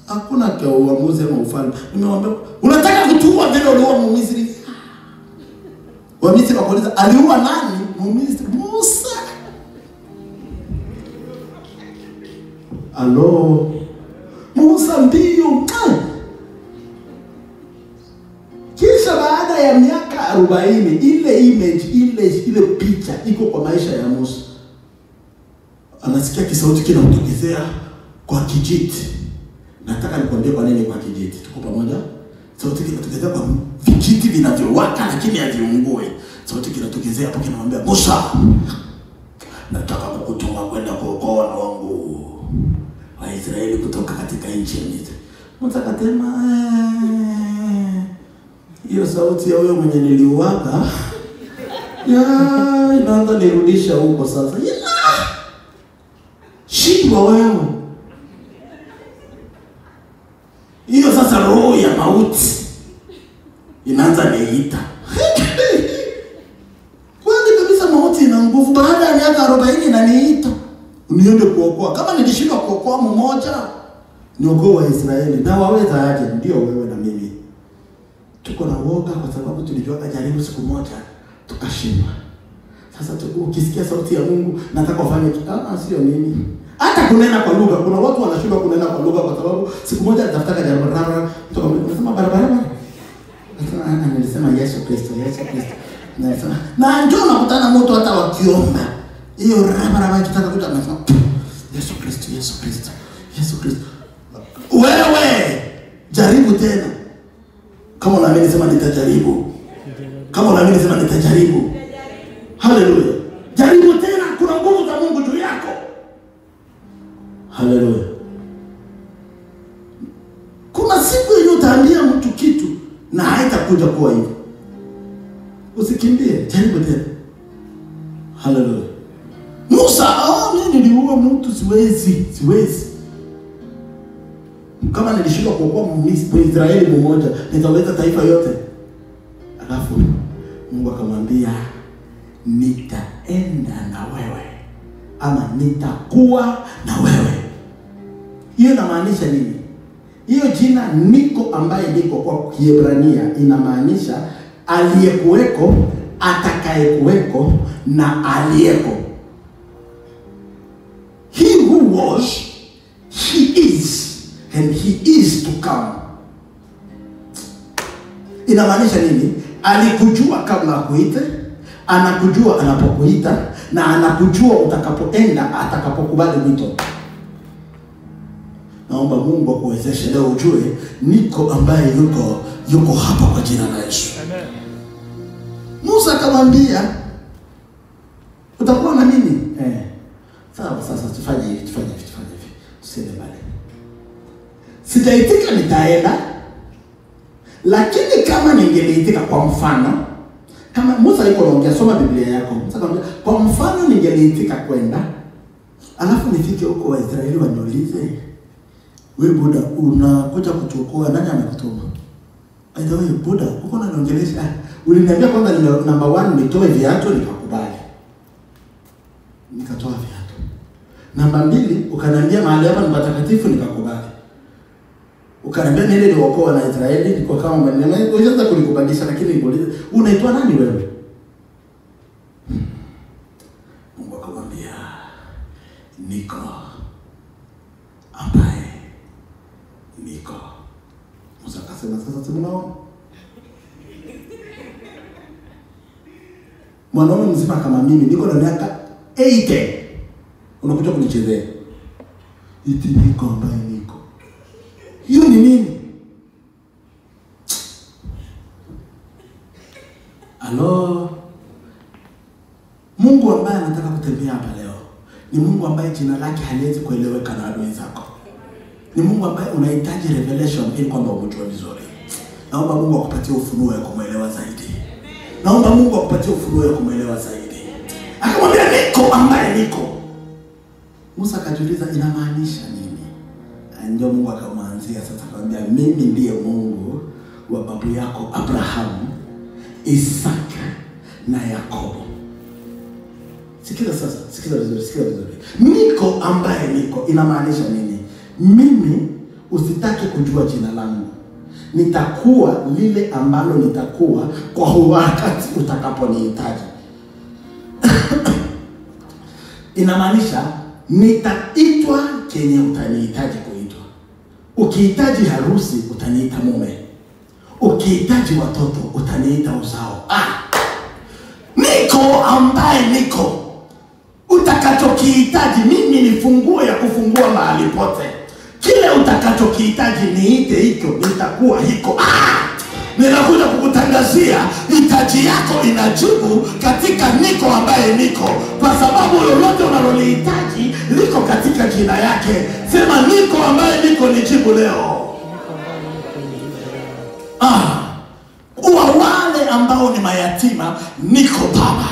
hakuna kwa uamuzi ama ufalme. Nimemwambia, unataka kutuua vile uliua Misri? Wa Misri wakauliza, aliua nani? Misri. Musa. Alo. Musa mbio. Kisha baada ya miaka 40 ile image ile picha iko kwa maisha ya Musa. Anasikia kisauti kinamtokezea kwa kijiti. Nataka nikwambie kwa nini kwa kijiti. Tuko pamoja? Sauti kinatokezea kwa vijiti vinavyowaka lakini haviungui. Sauti kinatokezea hapo kinamwambia, Musa, nataka kukutuma kwenda kuokoa wangu Waisraeli kutoka katika nchi ya Misri. Musa akasema, hiyo sauti ya wewe mwenye niliuaga inaanza nirudisha huko sasa. Shindwa wewe. Hiyo sasa roho ya mauti inaanza niita. Kwani kabisa mauti ina nguvu. Baada ya miaka 40 inaniita uniende kuokoa. Kama nilishindwa kuokoa mmoja, niokoe Waisraeli. Na waweza aje? Ndio wewe na mimi. Tuko na woga kwa sababu tulijua kajaribu siku moja tukashindwa. Sasa ukisikia sauti ya Mungu, nataka ufanye sio mimi. Hata kunena kwa lugha, kuna watu wanashindwa kunena kwa lugha kwa sababu siku moja alitafuta jaribu rara, tunasema barabara. Nilisema Yesu Kristo. Na njoo nakutana moto hata wakiomba. Hiyo rara kitaka kuta anasema Yesu Kristo. Wewe jaribu tena. Kama unaamini sema nitajaribu. Haleluya. Jaribu tena, kuna nguvu za Mungu juu yako. Haleluya. Kuna siku yenye utaambia mtu kitu na haitakuja kuwa hivyo. Usikimbie, jaribu tena. Haleluya. Musa, mimi niliua mtu, siwezi. Kama nilishindwa kuokoa Israeli mmoja, nitaweza taifa yote. Alafu Mungu akamwambia, nitaenda na wewe, ama nitakuwa na wewe. Hiyo inamaanisha nini? Hiyo jina niko ambaye niko kwa Kiebrania inamaanisha aliyekuweko, atakayekuweko na aliyeko. He who was, he is, and he is to come. Inamaanisha nini? Alikujua kabla akuite, anakujua anapokuita, na anakujua utakapoenda atakapokubali wito. Naomba Mungu akuwezeshe leo ujue niko ambaye yuko hapa kwa jina la Yesu. Amen. Musa akamwambia, utakuwa na mimi? Sawa, sasa tufanye hivi. Tuseme bale. Sitaitika nitaenda. Lakini kama ningeliitika kwa mfano, kama Musa yuko anaongea, soma Biblia yako. Musa akamwambia, kwa mfano ningeliitika kwenda, alafu nifike huko Waisraeli waniulize, wewe Buda unakuja kutuokoa, nani amekutuma? Aidha wewe Buda uko unaniongelesha, uliniambia kwanza number 1 nitoe viatu, nikakubali. Nikatoa viatu. Namba 2 ukaniambia mahali hapa ni patakatifu, nikakubali. Ukaniambia niende niokoe na Israeli, niko kama mwenyewe. Unaweza kunikubalisha, lakini nikuulize, unaitwa nani wewe? Mungu akamwambia, niko ambaye niko. Musa akasema, sasa tunaona mwanaume mzima kama mimi, niko na miaka 80, unakuja kunichezea iti niko ambaye niko. Hiyo ni nini? Halo. Mungu ambaye anataka kutembea hapa leo ni Mungu ambaye jina lake haliwezi kueleweka na adui zako. Ni Mungu ambaye unahitaji revelation ili kwamba umjue vizuri. Naomba Mungu akupatie ufunuo ya kumwelewa zaidi. Naomba Mungu akupatie ufunuo ya kumwelewa zaidi. Akamwambia niko ambaye niko. Musa akajiuliza inamaanisha nini? Ndio Mungu akamwanzia sasa akamwambia mimi ndiye Mungu wa babu yako Abrahamu, Isaka na Yakobo. Sikiza sasa, sikiza vizuri. Niko ambaye niko inamaanisha nini? Mimi usitaki kujua jina langu. Nitakuwa lile ambalo nitakuwa kwa wakati utakaponihitaji. Inamaanisha nitaitwa kenye utanihitaji kuitwa. Ukihitaji harusi utaniita mume. Ukihitaji watoto utaniita uzao. Niko ambaye niko. Utakachokihitaji mimi ni funguo ya kufungua mahali pote. Kile utakachokihitaji niite hicho, nitakuwa hiko. Ninakuja kukutangazia hitaji yako inajibu katika niko ambaye niko, kwa sababu lolote unalolihitaji liko katika jina yake. Sema niko ambaye niko nijibu leo. Kwa wale ambao ni mayatima niko baba.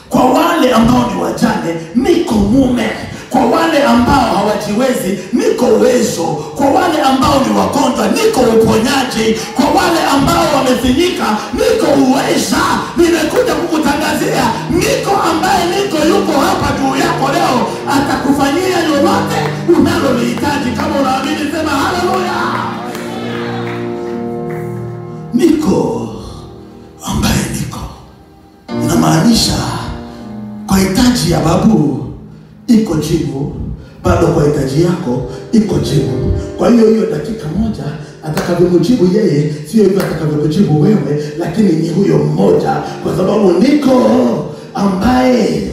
Kwa wale ambao ni wajane niko mume. Kwa wale ambao hawajiwezi niko uwezo. Kwa wale ambao ni wagonjwa niko uponyaji. Kwa wale ambao wamefinyika niko uweza. Nimekuja kukutangazia niko ambaye niko yuko hapa juu yako leo, atakufanyia lolote unalolihitaji. Kama unaamini sema haleluya. Niko ambaye niko inamaanisha kwa hitaji ya babu iko jibu, bado kwa hitaji yako iko jibu. Kwa hiyo dakika moja atakavyomjibu yeye sio hivyo atakavyokujibu wewe, lakini ni huyo mmoja, kwa sababu niko ambaye.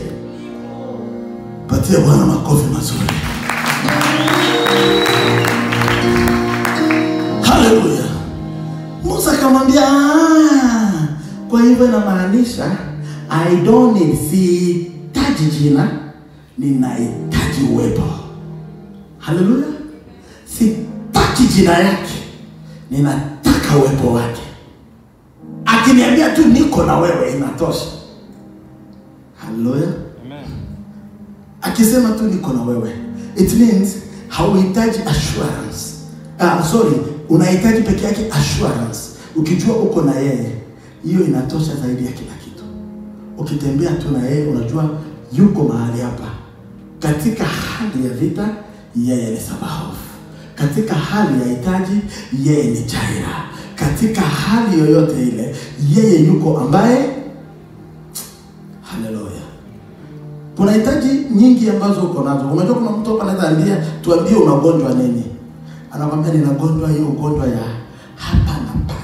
Patia Bwana makofi mazuri. Haleluya. Musa akamwambia kwa hivyo inamaanisha I don't need, sihitaji jina, ninahitaji uwepo. Haleluya. Sitaki jina yake, ninataka uwepo wake. Akiniambia tu niko na wewe inatosha. Haleluya. Amen. Akisema tu niko na wewe, it means hauhitaji assurance. Unahitaji peke yake assurance. Ukijua uko na yeye, hiyo inatosha zaidi ya kila kitu. Ukitembea tu na yeye unajua yuko mahali hapa. Katika hali ya vita yeye ni Sabaoth. Katika hali ya hitaji yeye ni Jaira. Katika hali yoyote ile yeye yuko ambaye. Haleluya. Kuna hitaji nyingi ambazo uko nazo. Unajua kuna mtu hapa anaweza tuambie unagonjwa nini? Anakuambia ninagonjwa hiyo ugonjwa ya hapa na pale.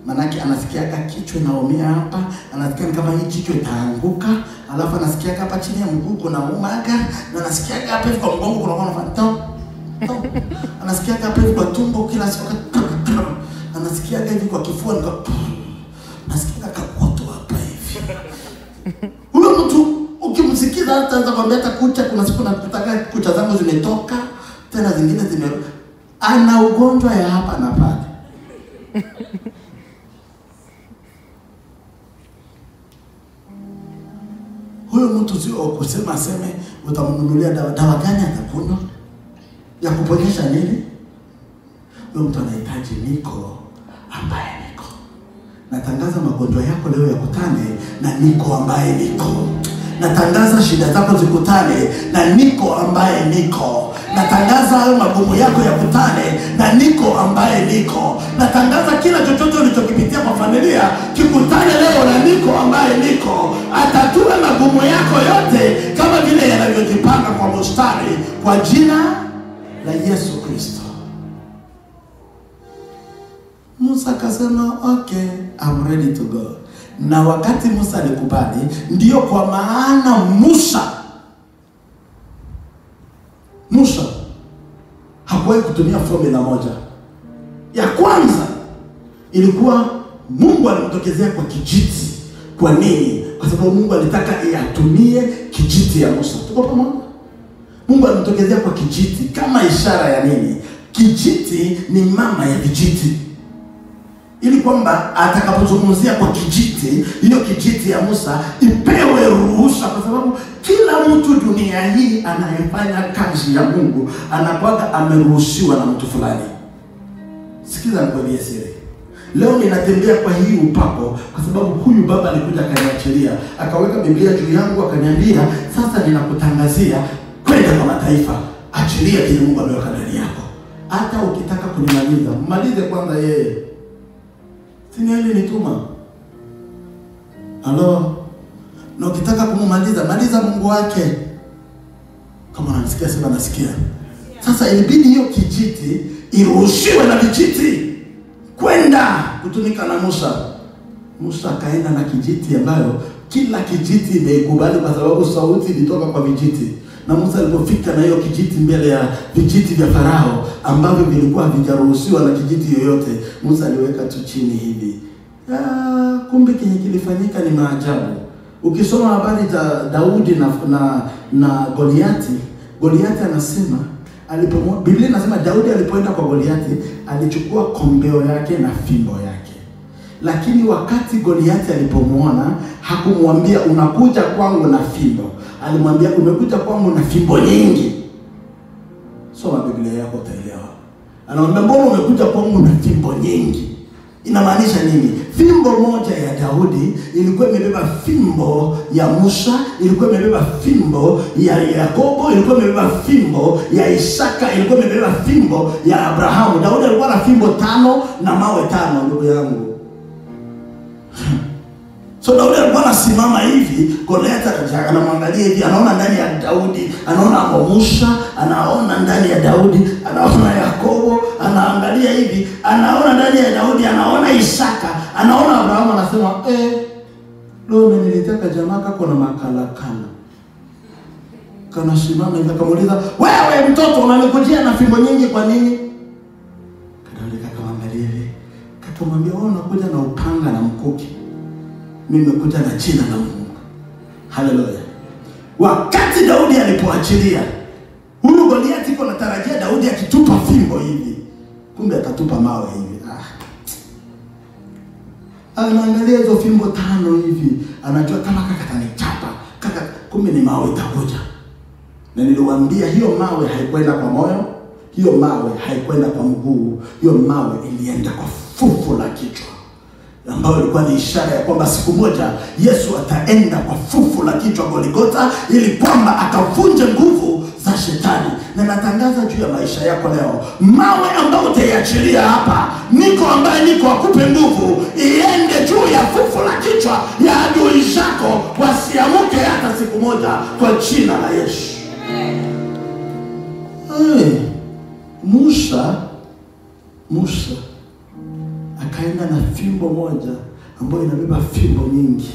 Manake anasikiaga kichwa inaumia hapa, anasikia kama hii kichwa itaanguka, alafu anasikia hapa chini ya mguu kuna umaga, na anasikia hapa hivi kwa mgongo kuna kama anasikia hapa hivi kwa tumbo kila siku, anasikia hivi kwa kifua, anasikia kakoto hapa hivi. Huyo mtu ukimsikiza hata kwambia hata kucha, kuna siku nakutaka kucha zangu zimetoka, tena zingine ana ugonjwa ya hapa na pale. Huyo mtu sio kusema aseme utamnunulia dawa gani atakunywa ya kuponyesha nini. Huyo mtu anahitaji niko ambaye niko. Natangaza magonjwa yako leo yakutane na niko ambaye niko. Natangaza shida zako zikutane na niko ambaye niko. Natangaza hayo magumu yako yakutane na niko ambaye niko. Natangaza kila chochote ulichokipitia kwa familia kikutane leo na niko ambaye niko. Atatue magumu yako yote kama vile yanavyojipanga kwa mstari kwa jina la Yesu Kristo. Musa akasema okay, I'm ready to go. Na wakati Musa alikubali, ndio kwa maana Musa hakuwahi kutumia formula moja. Ya kwanza ilikuwa Mungu alimtokezea kwa kijiti. Kwa nini? Kwa sababu Mungu alitaka atumie kijiti ya Musa. Tuko pamoja? Mungu alimtokezea kwa kijiti kama ishara ya nini? Kijiti ni mama ya vijiti. Ili kwamba atakapozungumzia kwa kijiti, hiyo kijiti ya Musa ipewe ruhusa, kwa sababu kila mtu dunia hii anayefanya kazi ya Mungu anakuwa ameruhusiwa na mtu fulani. Sikiza nikwambie siri. Leo ninatembea kwa hii upako kwa sababu huyu baba alikuja akaniachilia, akaweka Biblia juu yangu, akaniambia sasa ninakutangazia kwenda kwa mataifa. Achilia kile Mungu ameweka ndani yako. Hata ukitaka kunimaliza, malize kwanza yeye. Sini yeye nituma. Halo. Na ukitaka kumaliza, maliza Mungu wake. Kama unanisikia sema nasikia. Sasa ilibidi hiyo kijiti iruhusiwe na vijiti kwenda kutumika na Musa. Musa akaenda na kijiti ambayo kila kijiti imeikubali kwa sababu sauti ilitoka kwa vijiti. Na Musa alipofika na hiyo kijiti mbele ya vijiti vya Farao ambavyo vilikuwa havijaruhusiwa na kijiti yoyote, Musa aliweka tu chini hivi. Kumbe kenye kilifanyika ni maajabu. Ukisoma habari za Daudi na Goliati, Goliati anasema Biblia inasema Daudi alipoenda kwa Goliati alichukua kombeo yake na fimbo yake. Lakini wakati Goliati alipomwona hakumwambia unakuja kwangu na fimbo. Alimwambia umekuja kwangu na fimbo nyingi. Soma Biblia yako utaelewa. Anaomba mbona umekuja kwangu na fimbo nyingi? Inamaanisha nini? Fimbo moja ya Daudi ilikuwa imebeba fimbo ya Musa, ilikuwa imebeba fimbo ya Yakobo, ilikuwa imebeba fimbo ya Isaka, ilikuwa imebeba fimbo ya Abrahamu. Daudi alikuwa na fimbo 5 na mawe 5, ndugu yangu. So Daudi alikuwa anasimama hivi, Goliath anamwangalia hivi, anaona ndani ya Daudi, anaona Musa, anaona ndani ya Daudi, anaona Yakobo, anaangalia hivi, anaona ndani ya Daudi, anaona Isaka, anaona Abrahamu, anasema leo nilitaka jamaa kako na makalakala. Kana simama hivi akamuuliza, "Wewe mtoto unanikujia na fimbo nyingi kwa nini?" Daudi akamwangalia hivi, akamwambia, "Wewe unakuja na upanga na mkuki. Mimi nimekuja na jina la Mungu." Haleluya. Wakati Daudi alipoachilia, huyu Goliath iko natarajia Daudi akitupa fimbo hivi. Kumbe atatupa mawe hivi. Anaangalia hizo fimbo 5 hivi, anajua kama kaka atanichapa. Kumbe ni mawe itakuja. Na niliwaambia hiyo mawe haikwenda kwa moyo, hiyo mawe haikwenda kwa mguu, hiyo mawe ilienda kwa fufu la kichwa, ambayo ilikuwa ni ishara ya kwamba siku moja Yesu ataenda kwa fufu la kichwa Golgotha, ili kwamba akavunje nguvu za shetani. Na natangaza juu ya maisha yako leo, mawe ambayo utaiachilia hapa, niko ambaye niko akupe nguvu, iende juu ya fufu la kichwa ya adui zako, wasiamuke hata siku moja, kwa jina la Yesu. Musa akaenda na fimbo moja ambayo inabeba fimbo nyingi.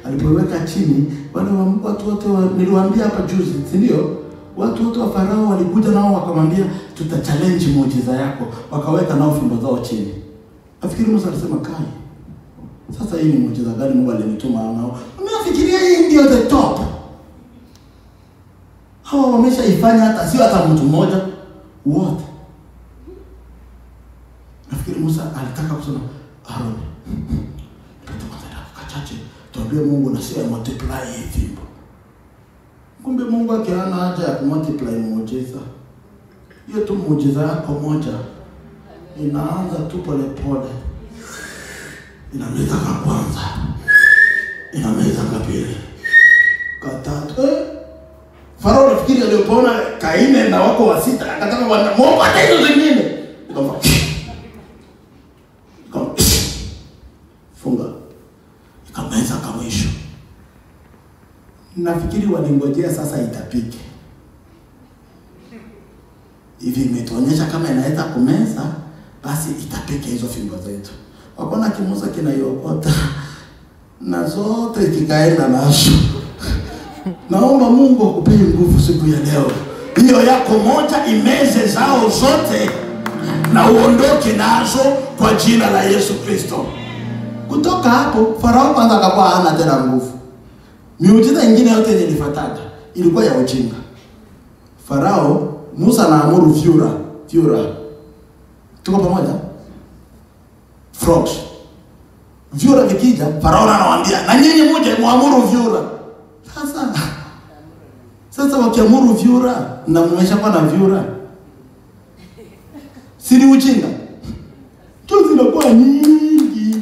Alipoweka chini, wale watu wote niliwaambia hapa juzi, si ndio? Watu wote wa Farao walikuja nao wakamwambia tutachallenge muujiza yako. Wakaweka nao fimbo zao chini. Nafikiri Musa alisema kai, sasa hii ni muujiza gani Mungu alinituma nao? Unafikiria hii ndio the top? Hao wameshaifanya hata mtu mmoja wote. Nafikiri Musa alitaka kusema Aaron, nipate kachache tuambie Mungu na sio multiply hii fimbo. Kumbe Mungu akiana haja ya kumultiply muujiza. Hiyo tu muujiza yako moja inaanza tu pole pole. Inameza kwa kwanza, inameza kwa pili, kwa tatu. Farao nafikiri alipoona Kaine na wako wa 6 akataka Mungu hata hizo zingine. Funga. Ikameza kama mwisho. Nafikiri walingojea sasa itapike. Hivi imetuonyesha kama inaweza kumeza, basi itapike hizo fimbo zetu. Wakona kimusa kinaiokota na zote kikaenda nazo. Naomba Mungu akupe nguvu siku ya leo. hiyo yako moja imeze zao zote na uondoke nazo kwa jina la Yesu Kristo. Kutoka hapo Farao kwanza akakuwa hana tena nguvu. Miujiza ingine yote yenye ilifuataga ilikuwa ya ujinga. Farao, Musa anaamuru vyura. Tuko pamoja? Frogs. Vyura vikija, Farao anawaambia, na nyinyi muje muamuru vyura. Sasa wakiamuru vyura na mmeshakuwa na vyura. Si ni ujinga? Tu zinakuwa nyingi.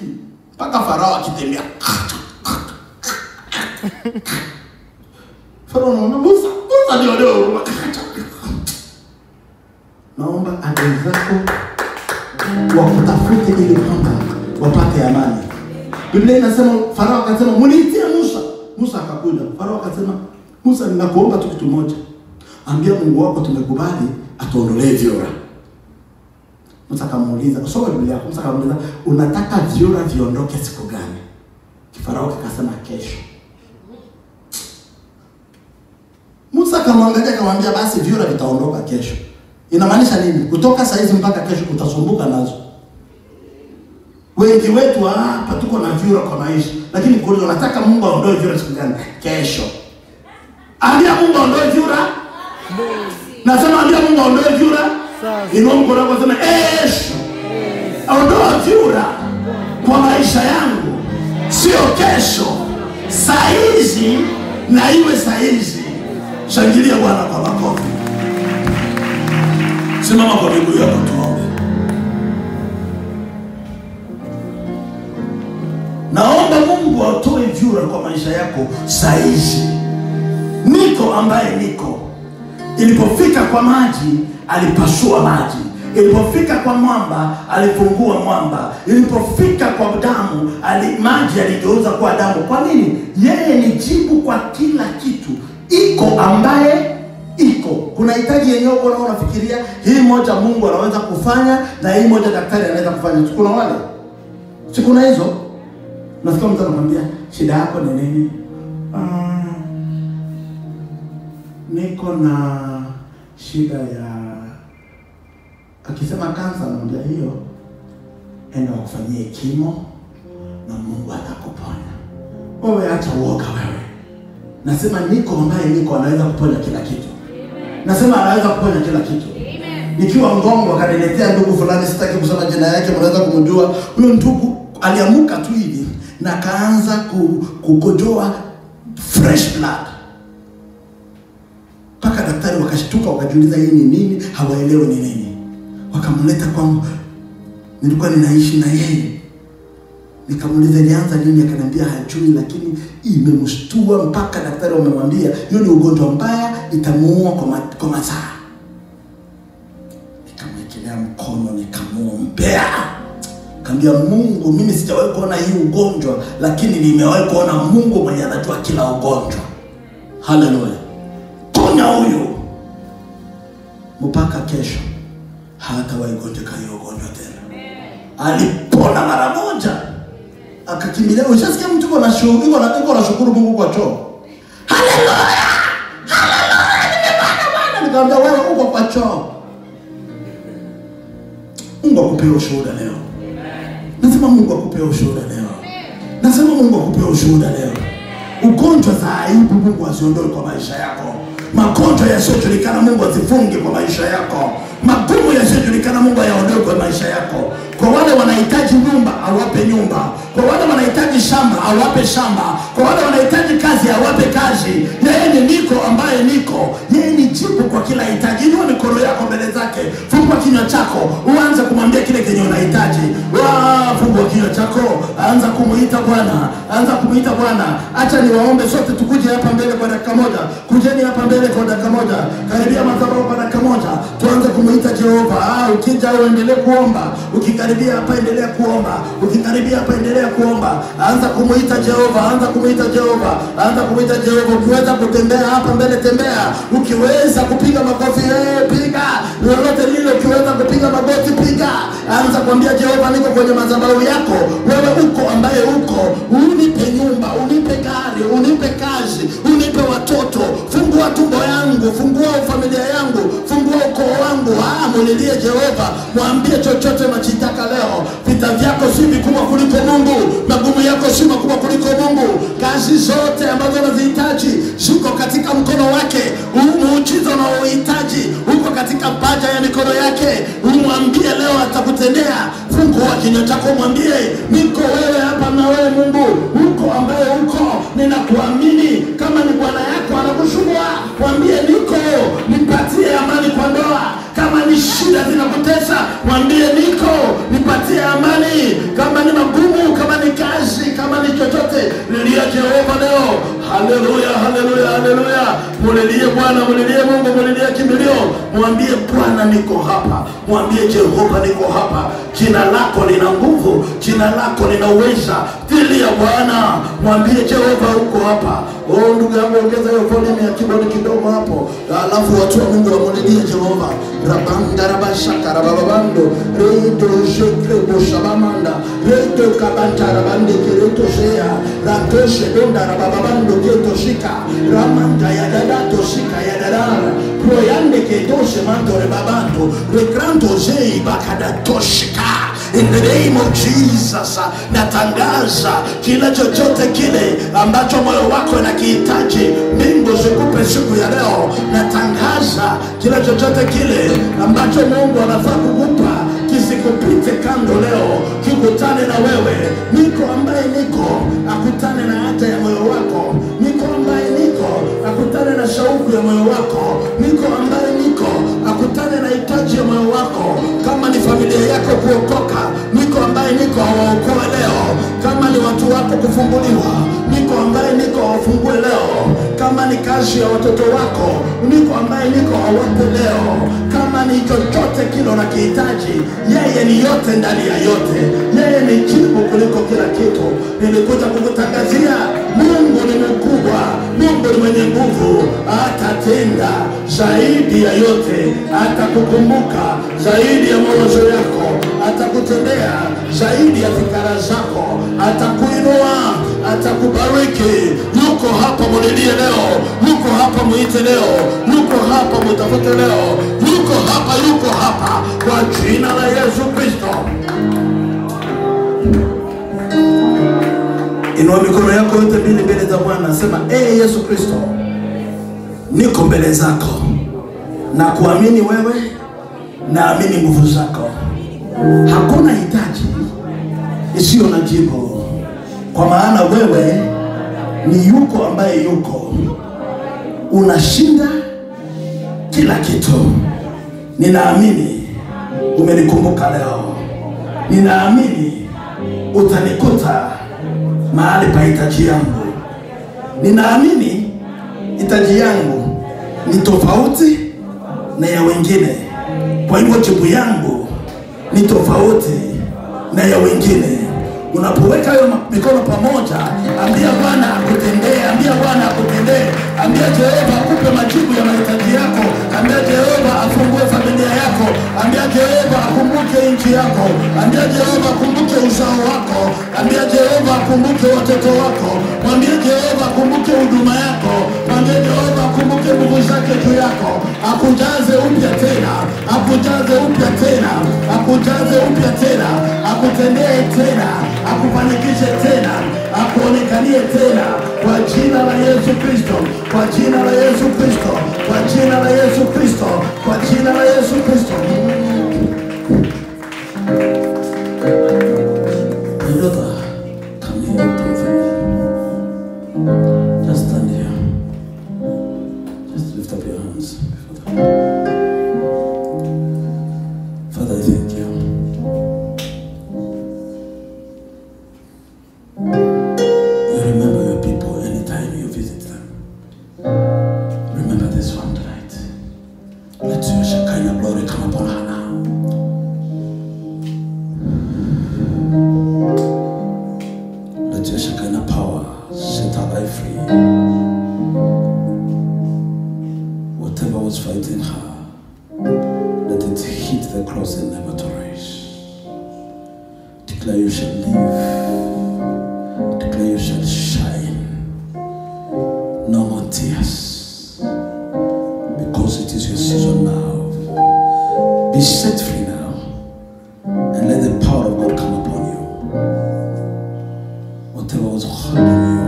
Mpaka Farao akitembea. Farao anaona Musa ndio. Naomba adui zako wakutafute ili kwamba wapate amani. Biblia inasema Farao akasema muniitie Musa. Musa akakuja. Farao akasema Musa, ninakuomba tu kitu moja. Ambia Mungu wako tumekubali atuondolee vyura. Musa akamuuliza, soma Biblia yako. Musa akamuuliza, unataka vyura viondoke siku gani? Farao akasema kesho. Musa akamwangalia akamwambia, basi vyura vitaondoka kesho. Inamaanisha nini? Kutoka saa hizi mpaka kesho utasumbuka nazo. Wengi wetu hapa tuko na vyura kwa maisha, lakini kwa hiyo unataka Mungu aondoe vyura siku gani? Kesho. Ambia Mungu aondoe vyura. Nasema ambia Mungu aondoe vyura. Inua mkono wako sema kesho. Aondoa vyura kwa maisha yangu. Sio kesho. Saa hizi na iwe saa hizi. Shangilia Bwana kwa makofi. Simama kwa miguu yako tuombe. Naomba Mungu atoe vyura kwa maisha yako saa hizi. Niko ambaye niko. Ilipofika kwa maji, alipasua maji. Ilipofika kwa mwamba, alifungua mwamba. Ilipofika kwa damu, maji aligeuza kuwa damu. Kwa nini? Yeye ni jibu kwa kila kitu. Iko ambaye iko. Kuna hitaji yenyewe unafikiria hii moja Mungu anaweza kufanya na hii moja daktari anaweza kufanya. Kuna wale? Si kuna hizo? Nasikia mtu anamwambia, shida yako ni nini? Niko na shida ya, akisema kansa, anamwambia hiyo enda ufanyie kimo na Mungu atakuponya. Wewe acha uoga wewe. Nasema niko ambaye niko anaweza kuponya kila kitu. Nasema anaweza kuponya kila kitu. Nikiwa Ngongo akaniletea ndugu fulani, sitaki kusema jina yake, mnaweza kumjua. Huyo ndugu aliamuka tu hivi na kaanza kukojoa fresh blood. Paka daktari wakashtuka wakajiuliza hii ni nini, hawaelewi ni nini. Wakamleta kwangu. Nilikuwa ninaishi na yeye. Nikamuuliza ilianza nini, akaniambia hajui, lakini imemshtua mpaka daktari wamemwambia hiyo ni ugonjwa mbaya, itamuua kwa masaa. Nikamwekelea mkono nikamuombea. Kaambia Mungu, mimi sijawahi kuona hii ugonjwa, lakini nimewahi kuona Mungu mwenye anajua kila ugonjwa. Haleluya. Ponya huyu. Mpaka kesho hatawahi gonjeka hiyo ugonjwa tena. Alipona mara moja. Akakimbilia. Ushasikia mtu kwa nashukuru Mungu kwa choo. Haleluya. Haleluya. Nimepata Bwana. Nikamwambia wewe uko kwa choo. Mungu akupe ushuhuda leo. Nasema Mungu akupe ushuhuda leo. Nasema Mungu akupe ushuhuda leo. Ugonjwa za aibu Mungu asiondoe kwa maisha yako. Magonjwa yasiyojulikana Mungu azifunge kwa maisha yako. Magumu yasiyojulikana Mungu ayaondoe kwa maisha yako. Kwa wale wanahitaji nyumba, awape nyumba. Kwa wale wanahitaji shamba, awape shamba. Kwa wale wanahitaji kazi, awape kazi. Yeye ni niko ambaye niko. Yeye ni jibu kwa kila hitaji. Inua mikono yako mbele zake. Fungua kinywa chako. Uanze kumwambia kile kenye unahitaji. Fungua kinywa chako. Anza kumuita Bwana. Anza kumuita Bwana. Acha niwaombe sote tukuje hapa mbele kwa dakika moja. Kujeni hapa mbele kwa dakika moja. Karibia madhabahu kwa dakika moja. Tuanze kumuita Jehova. Ukija uendelee kuomba. Ukikaribia hapa endelea kuomba. Ukikaribia hapa endelea kuomba. Anza kumuita Jehova. Anza kumuita Jehova. Anza kumuita Jehova. Ukiweza kutembea hapa mbele tembea. Ukiweza kupiga makofi piga. Lolote lile ukiweza kupiga magoti piga. Anza kuambia Jehova, niko kwenye madhabahu yako. Wewe uko ambaye uko. Unipe nyumba, unipe gari, unipe kazi, unipe watoto. Fungua tumbo yangu, fungua familia yangu. mulilie Jehova, mwambie chochote unachotaka leo. Vita vyako si vikubwa kuliko Mungu, magumu yako si makubwa kuliko Mungu. Kazi zote ambazo unazihitaji ziko katika mkono wake. Muujiza unaohitaji uko katika paja ya mikono yake. Umwambie leo, atakutendea. Fungua kinywa chako, mwambie niko wewe hapa na wewe Mungu uko ambaye uko, ninakuamini. Kama ni bwana yako anakusumbua, mwambie niko, nipatie amani kwa ndoa. Kama ni shida zinakutesa, mwambie niko, nipatie amani. Kama ni magumu, kama ni kazi, kama ni chochote, lilia Jehova leo. Haleluya, haleluya, haleluya. Mulilie Bwana, mulilie Mungu, mulilie kimbilio. Mwambie Bwana niko hapa, mwambie Jehova niko hapa. Jina lako lina nguvu, jina lako lina uweza. Lilia Bwana, mwambie Jehova uko hapa. Ndugu yangu, ongeza hiyo volume ya kibodi kidogo hapo. Alafu watu wa Mungu wamulilie Jehova. Rabanda rabashaka rababando reto shekre boshabamanda reto kabanta rabande kereto shea ratoshe donda rababando keto shika ramanda yadadato shika yadadara proyande ketoshe manto rebabando rekranto zei bakadato shika. In the name of Jesus, natangaza kila chochote kile ambacho moyo wako unakihitaji, Mungu zikupe siku ya leo. Natangaza kila chochote kile ambacho Mungu anafaa kukupa kisikupite kando leo, kikutane na wewe. Niko ambaye niko, akutane na haja ya moyo wako. Niko ambaye niko, akutane na shauku ya moyo wako. Niko ambaye niko, akutane na hitaji ya moyo wako. Kama ni familia yako kuokoka, niko ambaye niko awaokoe leo. Kama ni watu wako kufunguliwa, niko ambaye niko awafungue leo. Kama ni kazi ya watoto wako, niko ambaye niko awape leo. Kama ni chochote kile unakihitaji, yeye ni yote ndani ya yote. Yeye ni jibu kuliko kila kitu. Nilikuja kukutangazia Mungu ni mkubwa, Mungu ni mwenye nguvu. Atatenda zaidi ya yote, atakukumbuka zaidi ya mawazo yako, atakutendea zaidi ya fikra zako, atakuinua, atakubariki. Yuko hapa, mulilie leo. Yuko hapa, muite leo. Yuko hapa, mutafute leo. Yuko hapa kwa jina la Yesu Kristo. Inua mikono yako yote mbele za Bwana, sema Yesu Kristo, niko mbele zako, na kuamini wewe, naamini nguvu zako. Hakuna hitaji isiyo na jibu, kwa maana wewe ni yuko ambaye yuko, unashinda kila kitu. Ninaamini umenikumbuka leo. Ninaamini utanikuta mahali pa hitaji yangu. Ninaamini hitaji yangu ni tofauti na ya wengine, kwa hivyo jibu yangu ni tofauti na ya wengine. Unapoweka hiyo mikono pamoja, ambia Bwana akutendee, ambia Bwana akutendee, ambia Jehova akupe majibu ya mahitaji yako, ambia Jehova afungue familia yako, ambia Jehova akumbuke nchi yako, ambia Jehova akumbuke uzao wako, ambia Jehova akumbuke watoto wako, mwambie Jehova akumbuke huduma yako, mwambie Jehova akumbuke nguvu zake juu yako, akujaze upya tena, akujaze upya tena, akujaze upya tena, akutendee tena, akufanikishe tena, akuonekanie tena, kwa jina la Yesu Kristo, kwa jina la Yesu Kristo, kwa jina la Yesu Kristo, kwa jina la Yesu Kristo. Brother, come here, pray for me. Just stand here. Just lift up your hands. Father, I thank you. You remember your people anytime you visit them. Remember this one tonight. Let your Shekinah glory come upon her now. Let your Shekinah power set her life free. Whatever was fighting her, let it hit the cross and never to rise. Declare you shall live. Declare you shall shine. No more tears, because it is your season now. Be set free now, and let the power of God come upon you. Whatever was holding you,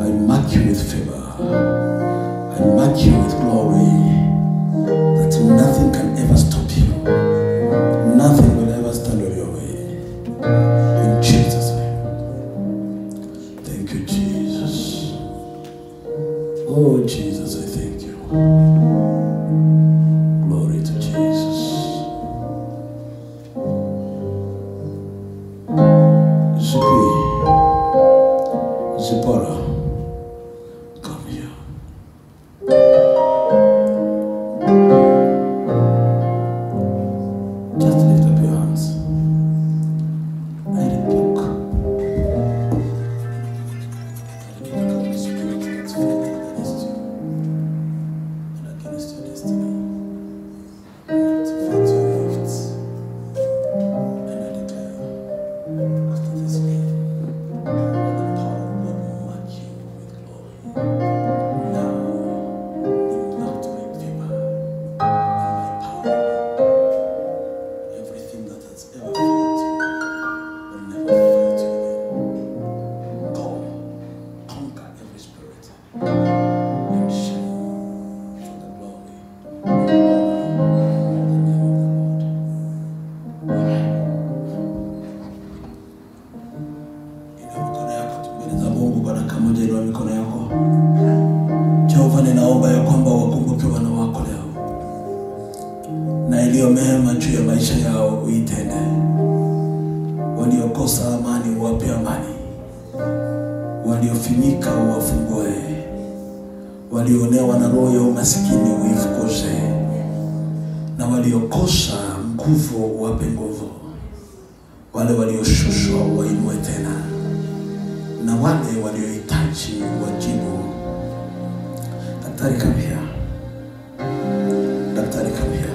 I mark you with favor. I mark you with glory, that nothing can ever stop you. Nothing will ever stand on your way. In Jesus' name. Thank you, Jesus. Oh, Jesus, I thank you. Glory to Jesus. Zipporah, come here. Just lift up your hands. I rebuke the spirit that's fighting against you and against your destiny. Activate your gifts. And I declare, after this day, let the power of God mark you with glory. Now, be marked by favor and by power. Everything that has ever failed you will never fail you again. Go, conquer every spirit, and shine for the glory and honor of the name of the Lord. Inua mikono yako tu mbele za Mungu kwa dakika moja. Inua mikono yako. Jehova, ninaomba ya kwamba wakumbuke wana wako leo, na iliyo mema juu ya maisha yao uitende. Waliokosa amani uwape amani, waliofinyika uwafungue, walionewa na roho ya umasikini uifukuze, na waliokosa nguvu uwape nguvu, wale walioshushwa uwainue tena, na wale waliohitaji wajibu. Daktari, come here. Daktari, come here.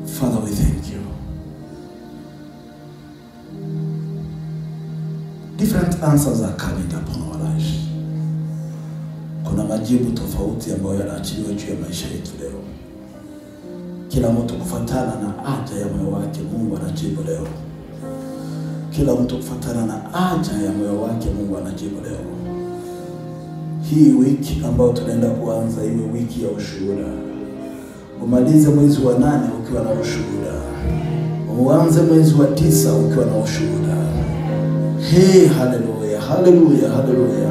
Father, we thank you. Different answers are coming upon our lives. Kuna majibu tofauti ambayo yanaachiliwa juu ya maisha yetu leo. Kila mtu kufuatana na haja ya moyo wake, Mungu anajibu leo. Kila mtu kufuatana na haja ya moyo wake, Mungu anajibu leo. Hii wiki ambayo tunaenda kuanza, iwe wiki ya ushuhuda. Umalize mwezi wa 8 ukiwa na ushuhuda. Uanze mwezi wa 9 ukiwa na ushuhuda. Hey, haleluya, haleluya, haleluya.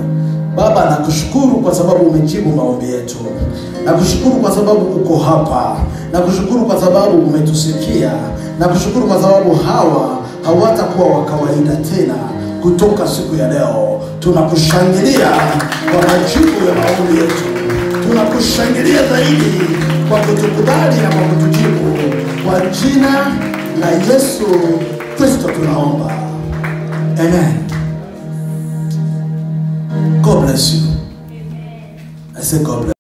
Baba, nakushukuru kwa sababu umejibu maombi yetu. Nakushukuru kwa sababu uko hapa. Nakushukuru kwa sababu umetusikia. Nakushukuru kwa sababu hawa hawatakuwa wa kawaida tena kutoka siku ya leo. Tunakushangilia kwa majibu ya maombi yetu. Tunakushangilia zaidi kwa kutukubali na kwa kutujibu. Kwa jina la Yesu Kristo tunaomba. Amen. God bless you. I say God bless you.